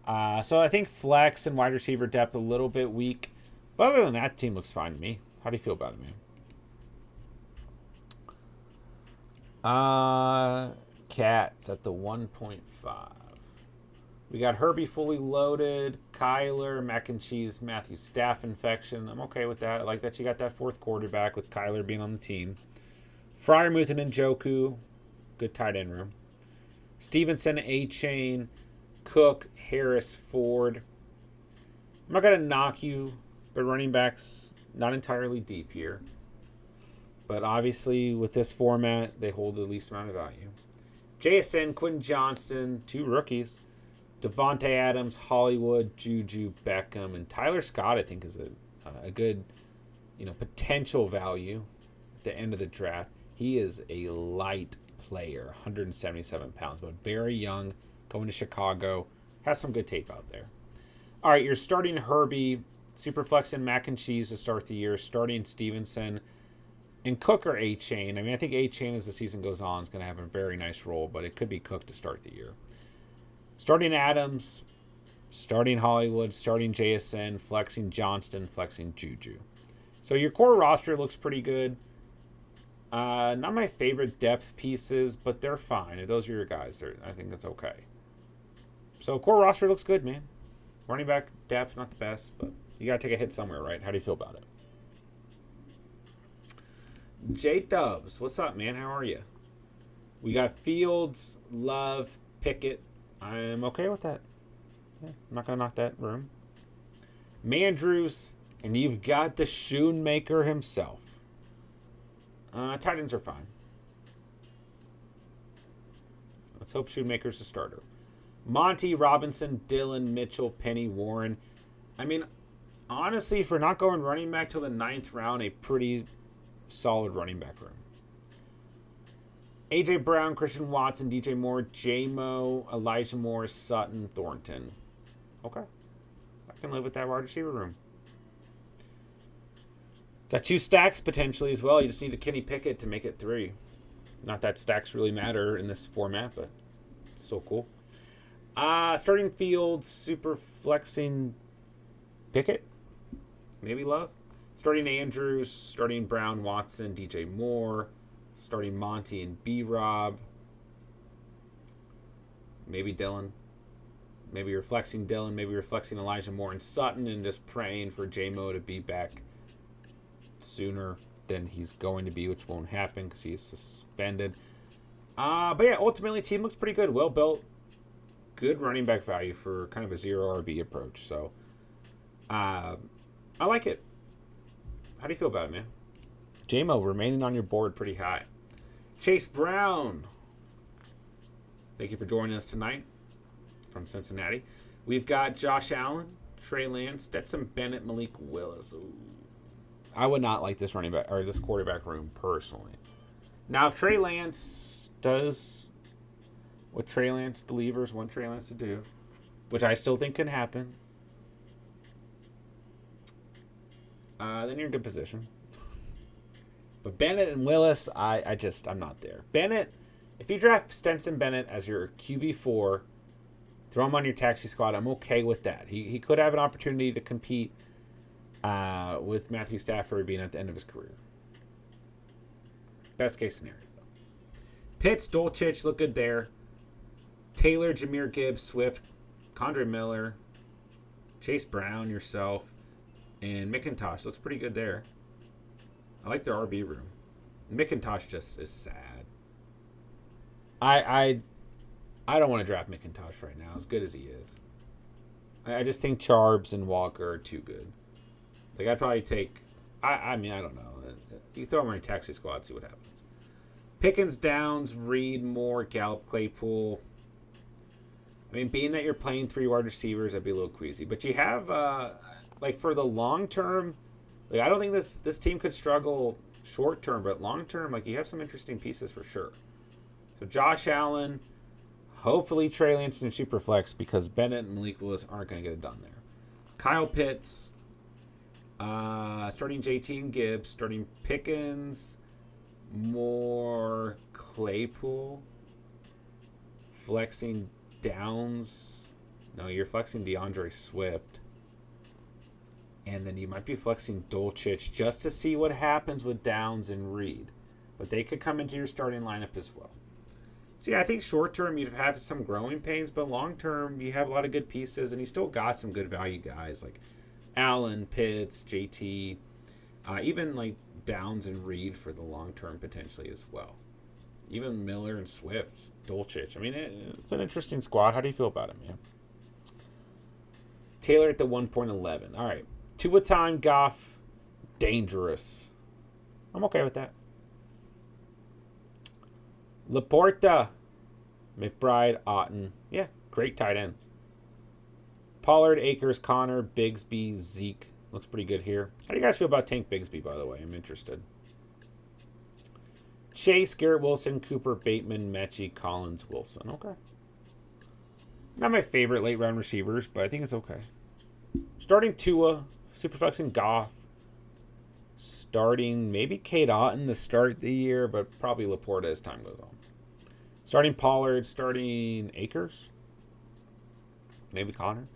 So I think flex and wide receiver depth a little bit weak. But other than that, the team looks fine to me. How do you feel about it, man? Cats at the 1.5. We got Herbie fully loaded, Kyler, mac and cheese, Matthew staph infection. I'm okay with that. I like that you got that fourth quarterback with Kyler being on the team. Freiermuth and Njoku, good tight end room. Stevenson, A-Chain, Cook, Harris, Ford. I'm not going to knock you, but running backs not entirely deep here. But obviously with this format, they hold the least amount of value. JSN, Quentin Johnston, 2 rookies. Devontae Adams, Hollywood, Juju, Beckham, and Tyler Scott, I think, is a good, potential value at the end of the draft. He is a light player, 177 pounds, but very young, going to Chicago. Has some good tape out there. All right, you're starting Herbie, Superflex and mac and cheese to start the year, starting Stevenson, and Cook or A-Chain. I think A-Chain as the season goes on is going to have a very nice role, but it could be Cook to start the year. Starting Adams, starting Hollywood, starting JSN, flexing Johnston, flexing Juju. So your core roster looks pretty good. Not my favorite depth pieces, but they're fine. If those are your guys, I think that's okay. So core roster looks good, man. Running back depth, not the best, but you got to take a hit somewhere, right? How do you feel about it? J-Dubs, what's up, man? How are you? We got Fields, Love, Pickett. I'm okay with that. Yeah, I'm not going to knock that room. Mandrews, and you've got the Shoemaker himself. Tight ends are fine. Let's hope Shoemaker's the starter. Monty, Robinson, Dillon, Mitchell, Penny, Warren. Honestly, for not going running back till the 9th round, a pretty solid running back room. A.J. Brown, Christian Watson, DJ Moore, J-Mo, Elijah Moore, Sutton, Thornton. Okay. I can live with that wide receiver room. Got 2 stacks potentially as well. You just need a Kenny Pickett to make it 3. Not that stacks really matter in this format, but still cool. Starting Fields, super flexing Pickett. Maybe Love. Starting Andrews, starting Brown, Watson, DJ Moore. Starting Monty and B-Rob. Maybe Dillon. Maybe you're flexing Dillon. Maybe you're flexing Elijah Moore and Sutton and just praying for J-Mo to be back sooner than he's going to be, which won't happen because he's suspended. But yeah, ultimately, team looks pretty good. Well built. Good running back value for kind of a zero RB approach. So, I like it. How do you feel about it, man? J-Mo remaining on your board pretty high. Chase Brown. Thank you for joining us tonight from Cincinnati. We've got Josh Allen, Trey Lance, Stetson Bennett, Malik Willis. Ooh. I would not like this running back or this quarterback room personally. Now, if Trey Lance does what Trey Lance believers want Trey Lance to do, which I still think can happen, then you're in good position. But Bennett and Willis, I'm not there. Bennett, if you draft Stetson Bennett as your QB4, throw him on your taxi squad, I'm okay with that. He could have an opportunity to compete with Matthew Stafford being at the end of his career. Best case scenario, though. Pitts, Dolchich, look good there. Taylor, Jahmyr Gibbs, Swift, Condre Miller, Chase Brown, yourself, and McIntosh looks pretty good there. I like their RB room. McIntosh just is sad. I don't want to draft McIntosh right now, as good as he is. I just think Charbs and Walker are too good. Like, I'd probably take... I don't know. You throw him on your taxi squad, see what happens. Pickens, Downs, Reed, Moore, Gallup, Claypool. Being that you're playing 3 wide receivers, I'd be a little queasy. But you have, for the long term... I don't think this team could struggle short term, but long term, you have some interesting pieces for sure. So Josh Allen, Hopefully Trey Lance and Superflex, because Bennett and Malik Willis aren't going to get it done there. Kyle Pitts, starting JT and Gibbs, starting Pickens, more Claypool, flexing Downs. No, you're flexing DeAndre Swift. And then you might be flexing Dulcich just to see what happens with Downs and Reed. But they could come into your starting lineup as well. So, yeah, I think short term you'd have some growing pains, but long term you have a lot of good pieces, and you still got some good value guys like Allen, Pitts, JT, even like Downs and Reed for the long term potentially as well. Even Miller and Swift, Dulcich. I mean, it's an interesting squad. How do you feel about him, man? Taylor at the 1.11. All right. Tua time, Goff, dangerous. I'm okay with that. Laporta, McBride, Otten. Yeah, great tight ends. Pollard, Akers, Connor, Bigsby, Zeke. Looks pretty good here. How do you guys feel about Tank Bigsby, by the way? I'm interested. Chase, Garrett Wilson, Cooper, Bateman, Mechie, Collins, Wilson. Okay. Not my favorite late round receivers, but I think it's okay. Starting Tua, Superflexing Goff. Starting maybe Cade Otton to start the year, but probably Laporta as time goes on. Starting Pollard, starting Akers. Maybe Connor.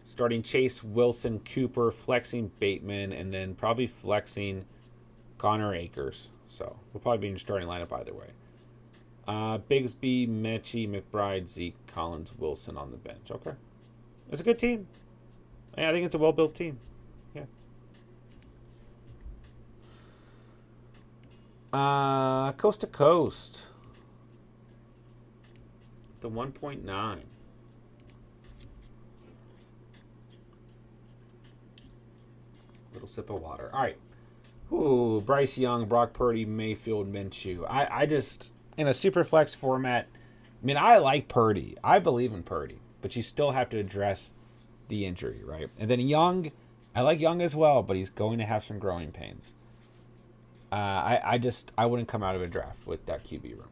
Starting Chase, Wilson, Cooper, flexing Bateman, and then probably flexing Connor Akers. So we'll probably be in your starting lineup either way. Bigsby, Mechie, McBride, Zeke, Collins, Wilson on the bench. Okay. It's a good team. Yeah, I think it's a well-built team. Yeah. Coast to coast. The 1.9. Little sip of water. All right. Ooh, Bryce Young, Brock Purdy, Mayfield, Minshew. I just, in a super flex format, I mean, I like Purdy. I believe in Purdy. But you still have to address the injury, right? And then Young, I like Young as well, but he's going to have some growing pains. I wouldn't come out of a draft with that QB room.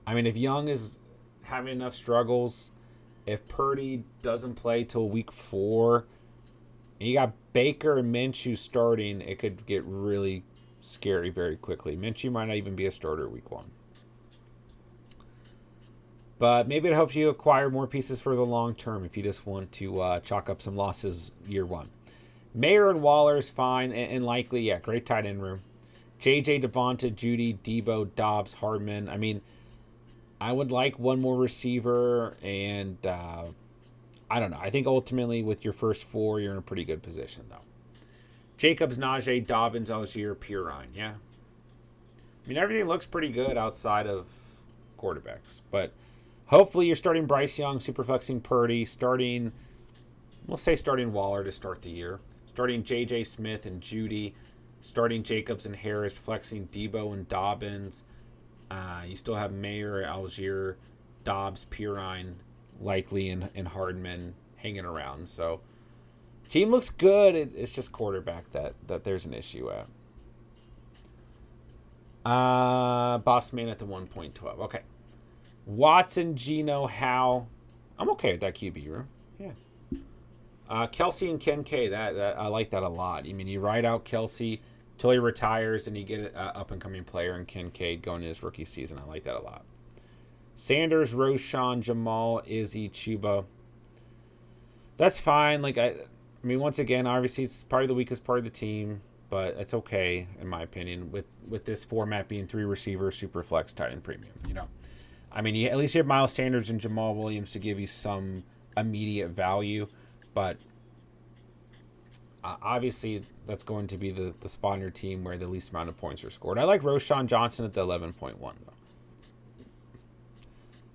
I mean, if Young is having enough struggles, if Purdy doesn't play till week 4, and you got Baker and Minshew starting, it could get really scary very quickly. Minshew might not even be a starter week 1. But maybe it helps you acquire more pieces for the long term if you just want to chalk up some losses year 1. Mayer and Waller is fine and likely, yeah, great tight end room. JJ, Devonta, Judy, Debo, Dobbs, Hardman. I mean, I would like one more receiver, and I don't know. I think ultimately with your first 4, you're in a pretty good position, though. Jacobs, Najee, Dobbins, Algier, Pirine, yeah. I mean, everything looks pretty good outside of quarterbacks, but hopefully you're starting Bryce Young, superflexing Purdy, we'll say starting Waller to start the year, starting J.J. Smith and Judy, starting Jacobs and Harris, flexing Debo and Dobbins. You still have Mayer, Algier, Dobbs, Pirine, likely, and Hardman hanging around. So team looks good. It's just quarterback that there's an issue at. Boss Man at the 1.12. Okay. Watson, Geno, Howe. I'm okay with that QB room. Yeah. Kelsey and Ken K. That I like that a lot. I mean, you ride out Kelsey till he retires, and you get an up-and-coming player in Kincaid going into his rookie season. I like that a lot. Sanders, Roshan, Jamal, Izzy, Chuba. That's fine. Like I mean, once again, obviously it's probably the weakest part of the team, but it's okay in my opinion with this format being 3 receivers, super flex, tight end premium. You know, I mean, at least you have Miles Sanders and Jamal Williams to give you some immediate value, but obviously that's going to be the spot in your team where the least amount of points are scored. I like Roshan Johnson at the 11.1 though.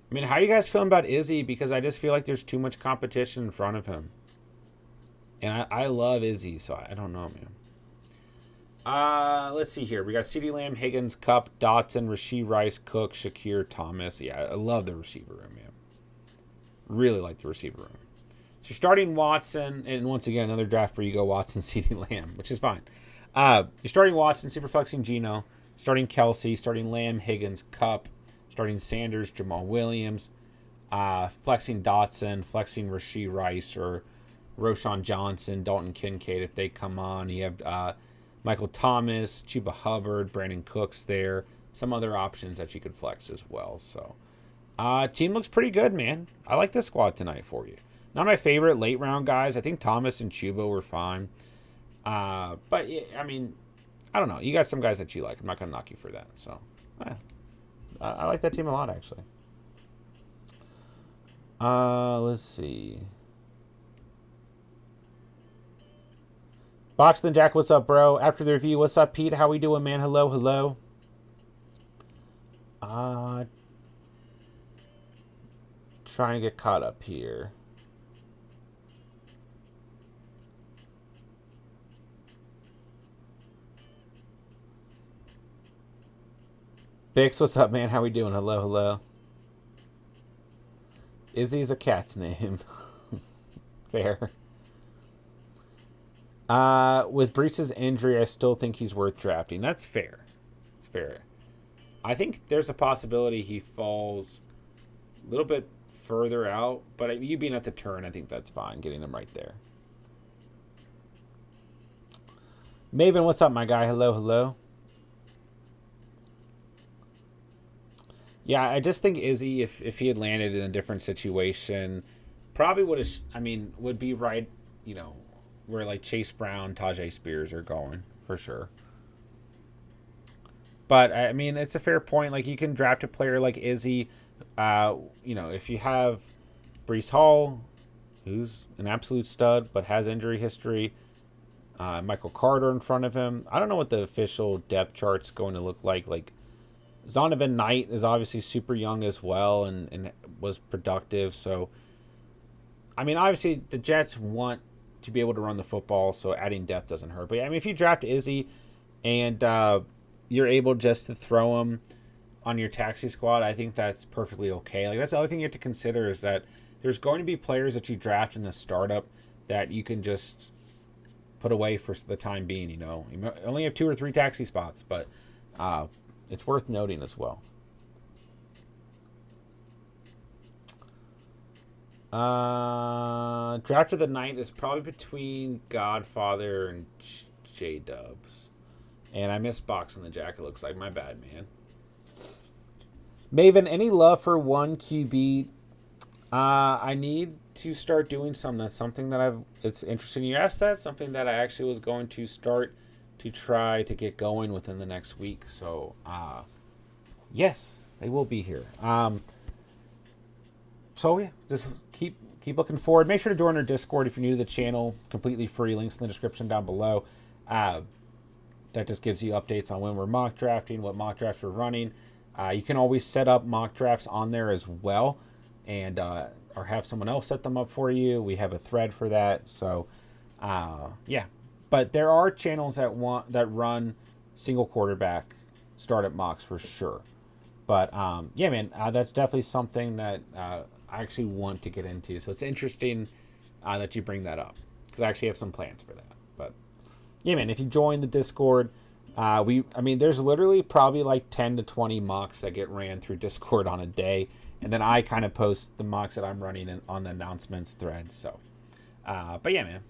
I mean, how are you guys feeling about Izzy? Because I just feel like there's too much competition in front of him. And I love Izzy, so I don't know, man. Let's see here. We got CeeDee Lamb, Higgins, Kupp, Dotson, Rashee Rice, Cook, Shakir, Thomas. Yeah, I love the receiver room, man. Really like the receiver room. So you're starting Watson, and once again, another draft where you go Watson, CeeDee Lamb, which is fine. You're starting Watson, superflexing Geno, starting Kelsey, starting Lamb, Higgins, Kupp, starting Sanders, Jamal Williams, flexing Dotson, flexing Rashee Rice or Roshan Johnson, Dalton Kincaid if they come on. You have Michael Thomas, Chuba Hubbard, Brandon Cooks there. Some other options that you could flex as well. So, team looks pretty good, man. I like this squad tonight for you. Not my favorite late round guys. I think Thomas and Chuba were fine. But, I mean, I don't know. You got some guys that you like. I'm not going to knock you for that. So, I like that team a lot, actually. Let's see. Boxton Jack, what's up, bro? After the review, what's up, Pete? How we doing, man? Hello, hello. Trying to get caught up here. Bix, what's up, man? How we doing? Hello, hello. Izzy's a cat's name. Fair. With Breece's injury, I still think he's worth drafting. That's fair. It's fair. I think there's a possibility he falls a little bit further out, but you being at the turn, I think that's fine, getting him right there. Maven, what's up, my guy? Hello, hello. Yeah, I just think Izzy, if he had landed in a different situation, probably would have, would be right, where like Chase Brown, Tajay Spears are going, for sure. But, it's a fair point. Like, you can draft a player like Izzy. If you have Breece Hall, who's an absolute stud, but has injury history, Michael Carter in front of him. I don't know what the official depth chart's going to look like. Like, Zonovan Knight is obviously super young as well and was productive. So, obviously the Jets want to be able to run the football, so adding depth doesn't hurt. But, if you draft Izzy and you're able just to throw him on your taxi squad, I think that's perfectly okay. Like, that's the other thing you have to consider is that there's going to be players that you draft in a startup that you can just put away for the time being, You only have 2 or 3 taxi spots, but it's worth noting as well. Draft of the night is probably between Godfather and J-Dubs. And I missed Boxing the Jack, it looks like. My bad, man. Maven, any love for one QB? I need to start doing some. That's something that it's interesting you asked that. Something that I actually was going to start to try to get going within the next week. So, yes, they will be here. So, yeah, just keep looking forward. Make sure to join our Discord if you're new to the channel. Completely free. Links in the description down below. That just gives you updates on when we're mock drafting, what mock drafts we're running. You can always set up mock drafts on there as well, and or have someone else set them up for you. We have a thread for that. So, yeah. But there are channels that run single quarterback startup mocks for sure. But yeah, man, that's definitely something that I actually want to get into. So it's interesting that you bring that up because I actually have some plans for that. But yeah, man, if you join the Discord, there's literally probably like 10 to 20 mocks that get ran through Discord on a day, and then I kind of post the mocks that I'm running on the announcements thread. So, but yeah, man.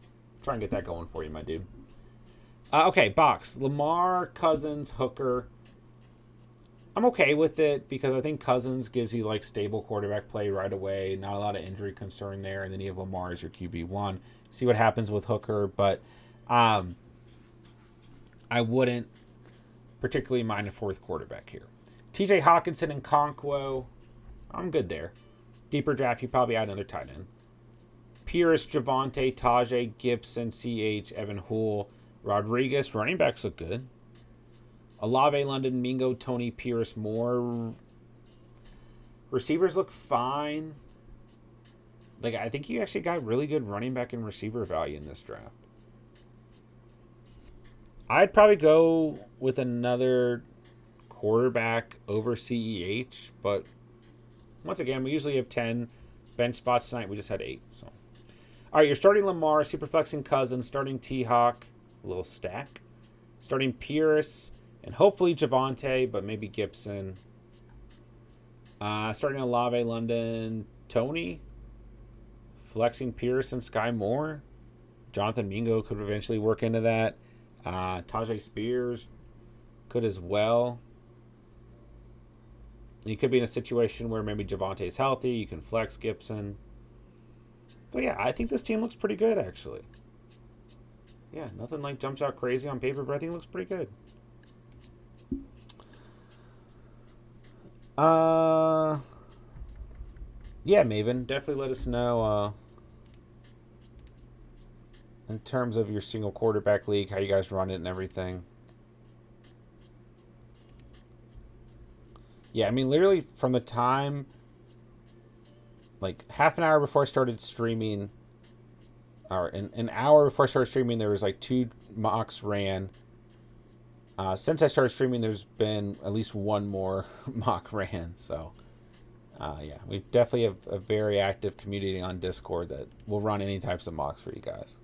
Try and get that going for you, my dude. Okay, box. Lamar, Cousins, Hooker. I'm okay with it because I think Cousins gives you like stable quarterback play right away. Not a lot of injury concern there. And then you have Lamar as your QB1. See what happens with Hooker. But I wouldn't particularly mind a 4th quarterback here. TJ Hawkinson and Conquo. I'm good there. Deeper draft, you probably add another tight end. Pierce, Javonte, Tajay, Gibson, CH, Evan Houle, Rodriguez. Running backs look good. Olave, London, Mingo, Tony, Pierce, Moore. Receivers look fine. Like, I think you actually got really good running back and receiver value in this draft. I'd probably go with another quarterback over CEH, but once again, we usually have 10 bench spots tonight. We just had 8, so. All right, you're starting Lamar, superflexing Cousins, starting T-Hawk, a little stack. Starting Pierce, and hopefully Javonte, but maybe Gibson. Starting Olave, London, Tony, flexing Pierce and Sky Moore. Jonathan Mingo could eventually work into that. Tajay Spears could as well. You could be in a situation where maybe Javante's healthy. You can flex Gibson. But yeah, I think this team looks pretty good, actually. Yeah, nothing like jumps out crazy on paper, but I think it looks pretty good. Yeah, Maven, definitely let us know in terms of your single quarterback league, how you guys run it and everything. Yeah, I mean, literally from the time, like half an hour before I started streaming, or an hour before I started streaming, there was like 2 mocks ran. Since I started streaming, there's been at least 1 more mock ran. So, yeah, we definitely have a very active community on Discord that will run any types of mocks for you guys.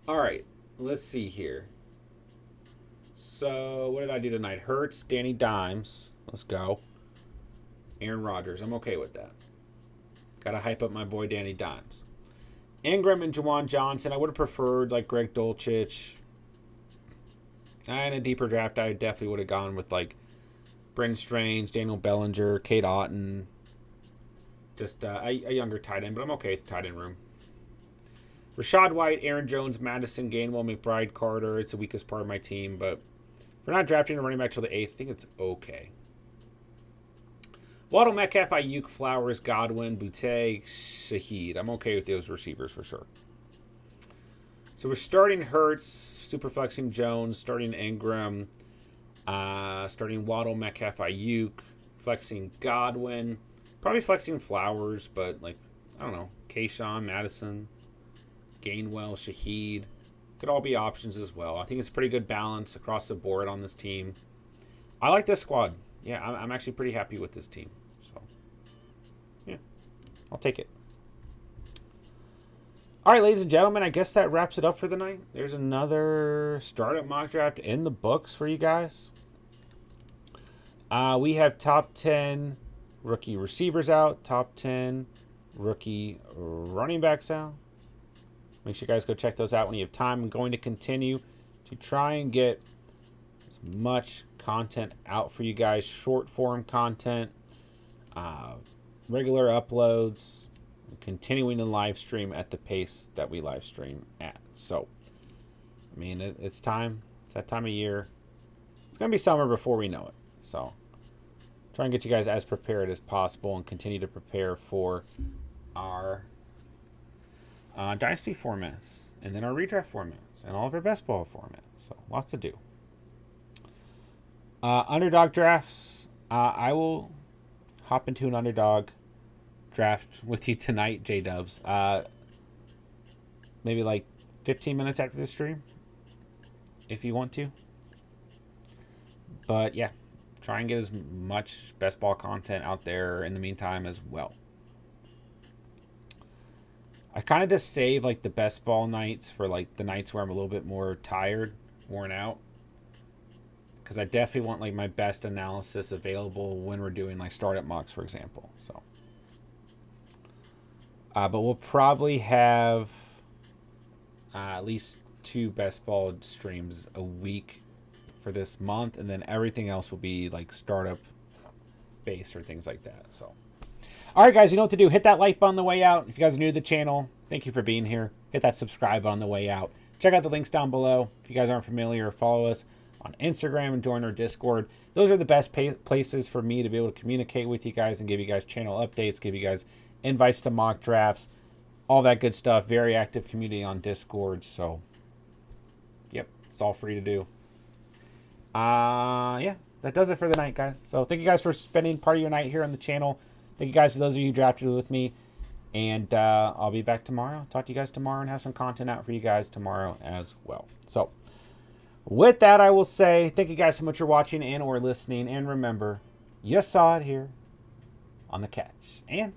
All right, let's see here. So, what did I do tonight? Hurts, Danny Dimes. Let's go. Aaron Rodgers. I'm okay with that. Got to hype up my boy Danny Dimes. Ingram and Juwan Johnson. I would have preferred like Greg Dulcich. In a deeper draft, I definitely would have gone with like Bryn Strange, Daniel Bellinger, Kate Otten. Just a younger tight end, but I'm okay with the tight end room. Rashad White, Aaron Jones, Madison, Gainwell, McBride, Carter. It's the weakest part of my team, but if we're not drafting a running back till the 8th, I think it's okay. Waddle, Metcalf, Ayuk, Flowers, Godwin, Boutte, Shaheed. I'm okay with those receivers for sure. So we're starting Hurts, superflexing Jones, starting Ingram, starting Waddle, Metcalf, Ayuk, flexing Godwin, probably flexing Flowers, but like, I don't know, Kayshawn, Madison, Gainwell, Shaheed. Could all be options as well. I think it's a pretty good balance across the board on this team. I like this squad. Yeah, I'm actually pretty happy with this team. So, yeah, I'll take it. All right, ladies and gentlemen, I guess that wraps it up for the night. There's another startup mock draft in the books for you guys. We have top 10 rookie receivers out, top 10 rookie running backs out. Make sure you guys go check those out when you have time. I'm going to continue to try and get as much content out for you guys, short form content, regular uploads, continuing to live stream at the pace that we live stream at. So, I mean, it's time. It's that time of year. It's going to be summer before we know it. So, try and get you guys as prepared as possible and continue to prepare for our Dynasty formats and then our redraft formats and all of our best ball formats. So, lots to do. Underdog drafts. I will hop into an underdog draft with you tonight, J-Dubs. Maybe like 15 minutes after the stream, if you want to. But yeah, try and get as much best ball content out there in the meantime as well. I kind of just save like the best ball nights for like the nights where I'm a little bit more tired, worn out. Because I definitely want like my best analysis available when we're doing like startup mocks, for example. So, but we'll probably have at least 2 best ball streams a week for this month, and then everything else will be like startup based or things like that. So, all right, guys, you know what to do. Hit that like button on the way out. If you guys are new to the channel, thank you for being here. Hit that subscribe button on the way out. Check out the links down below. If you guys aren't familiar, follow us on Instagram and join our Discord. Those are the best places for me to be able to communicate with you guys and give you guys channel updates, give you guys invites to mock drafts, all that good stuff. Very active community on Discord. So, yep, it's all free to do. Yeah, that does it for the night, guys. So thank you guys for spending part of your night here on the channel. Thank you guys to those of you who drafted with me. And I'll be back tomorrow. Talk to you guys tomorrow and have some content out for you guys tomorrow as well. So, with that, I will say thank you guys so much for watching and or listening. And remember, you saw it here on The Catch. And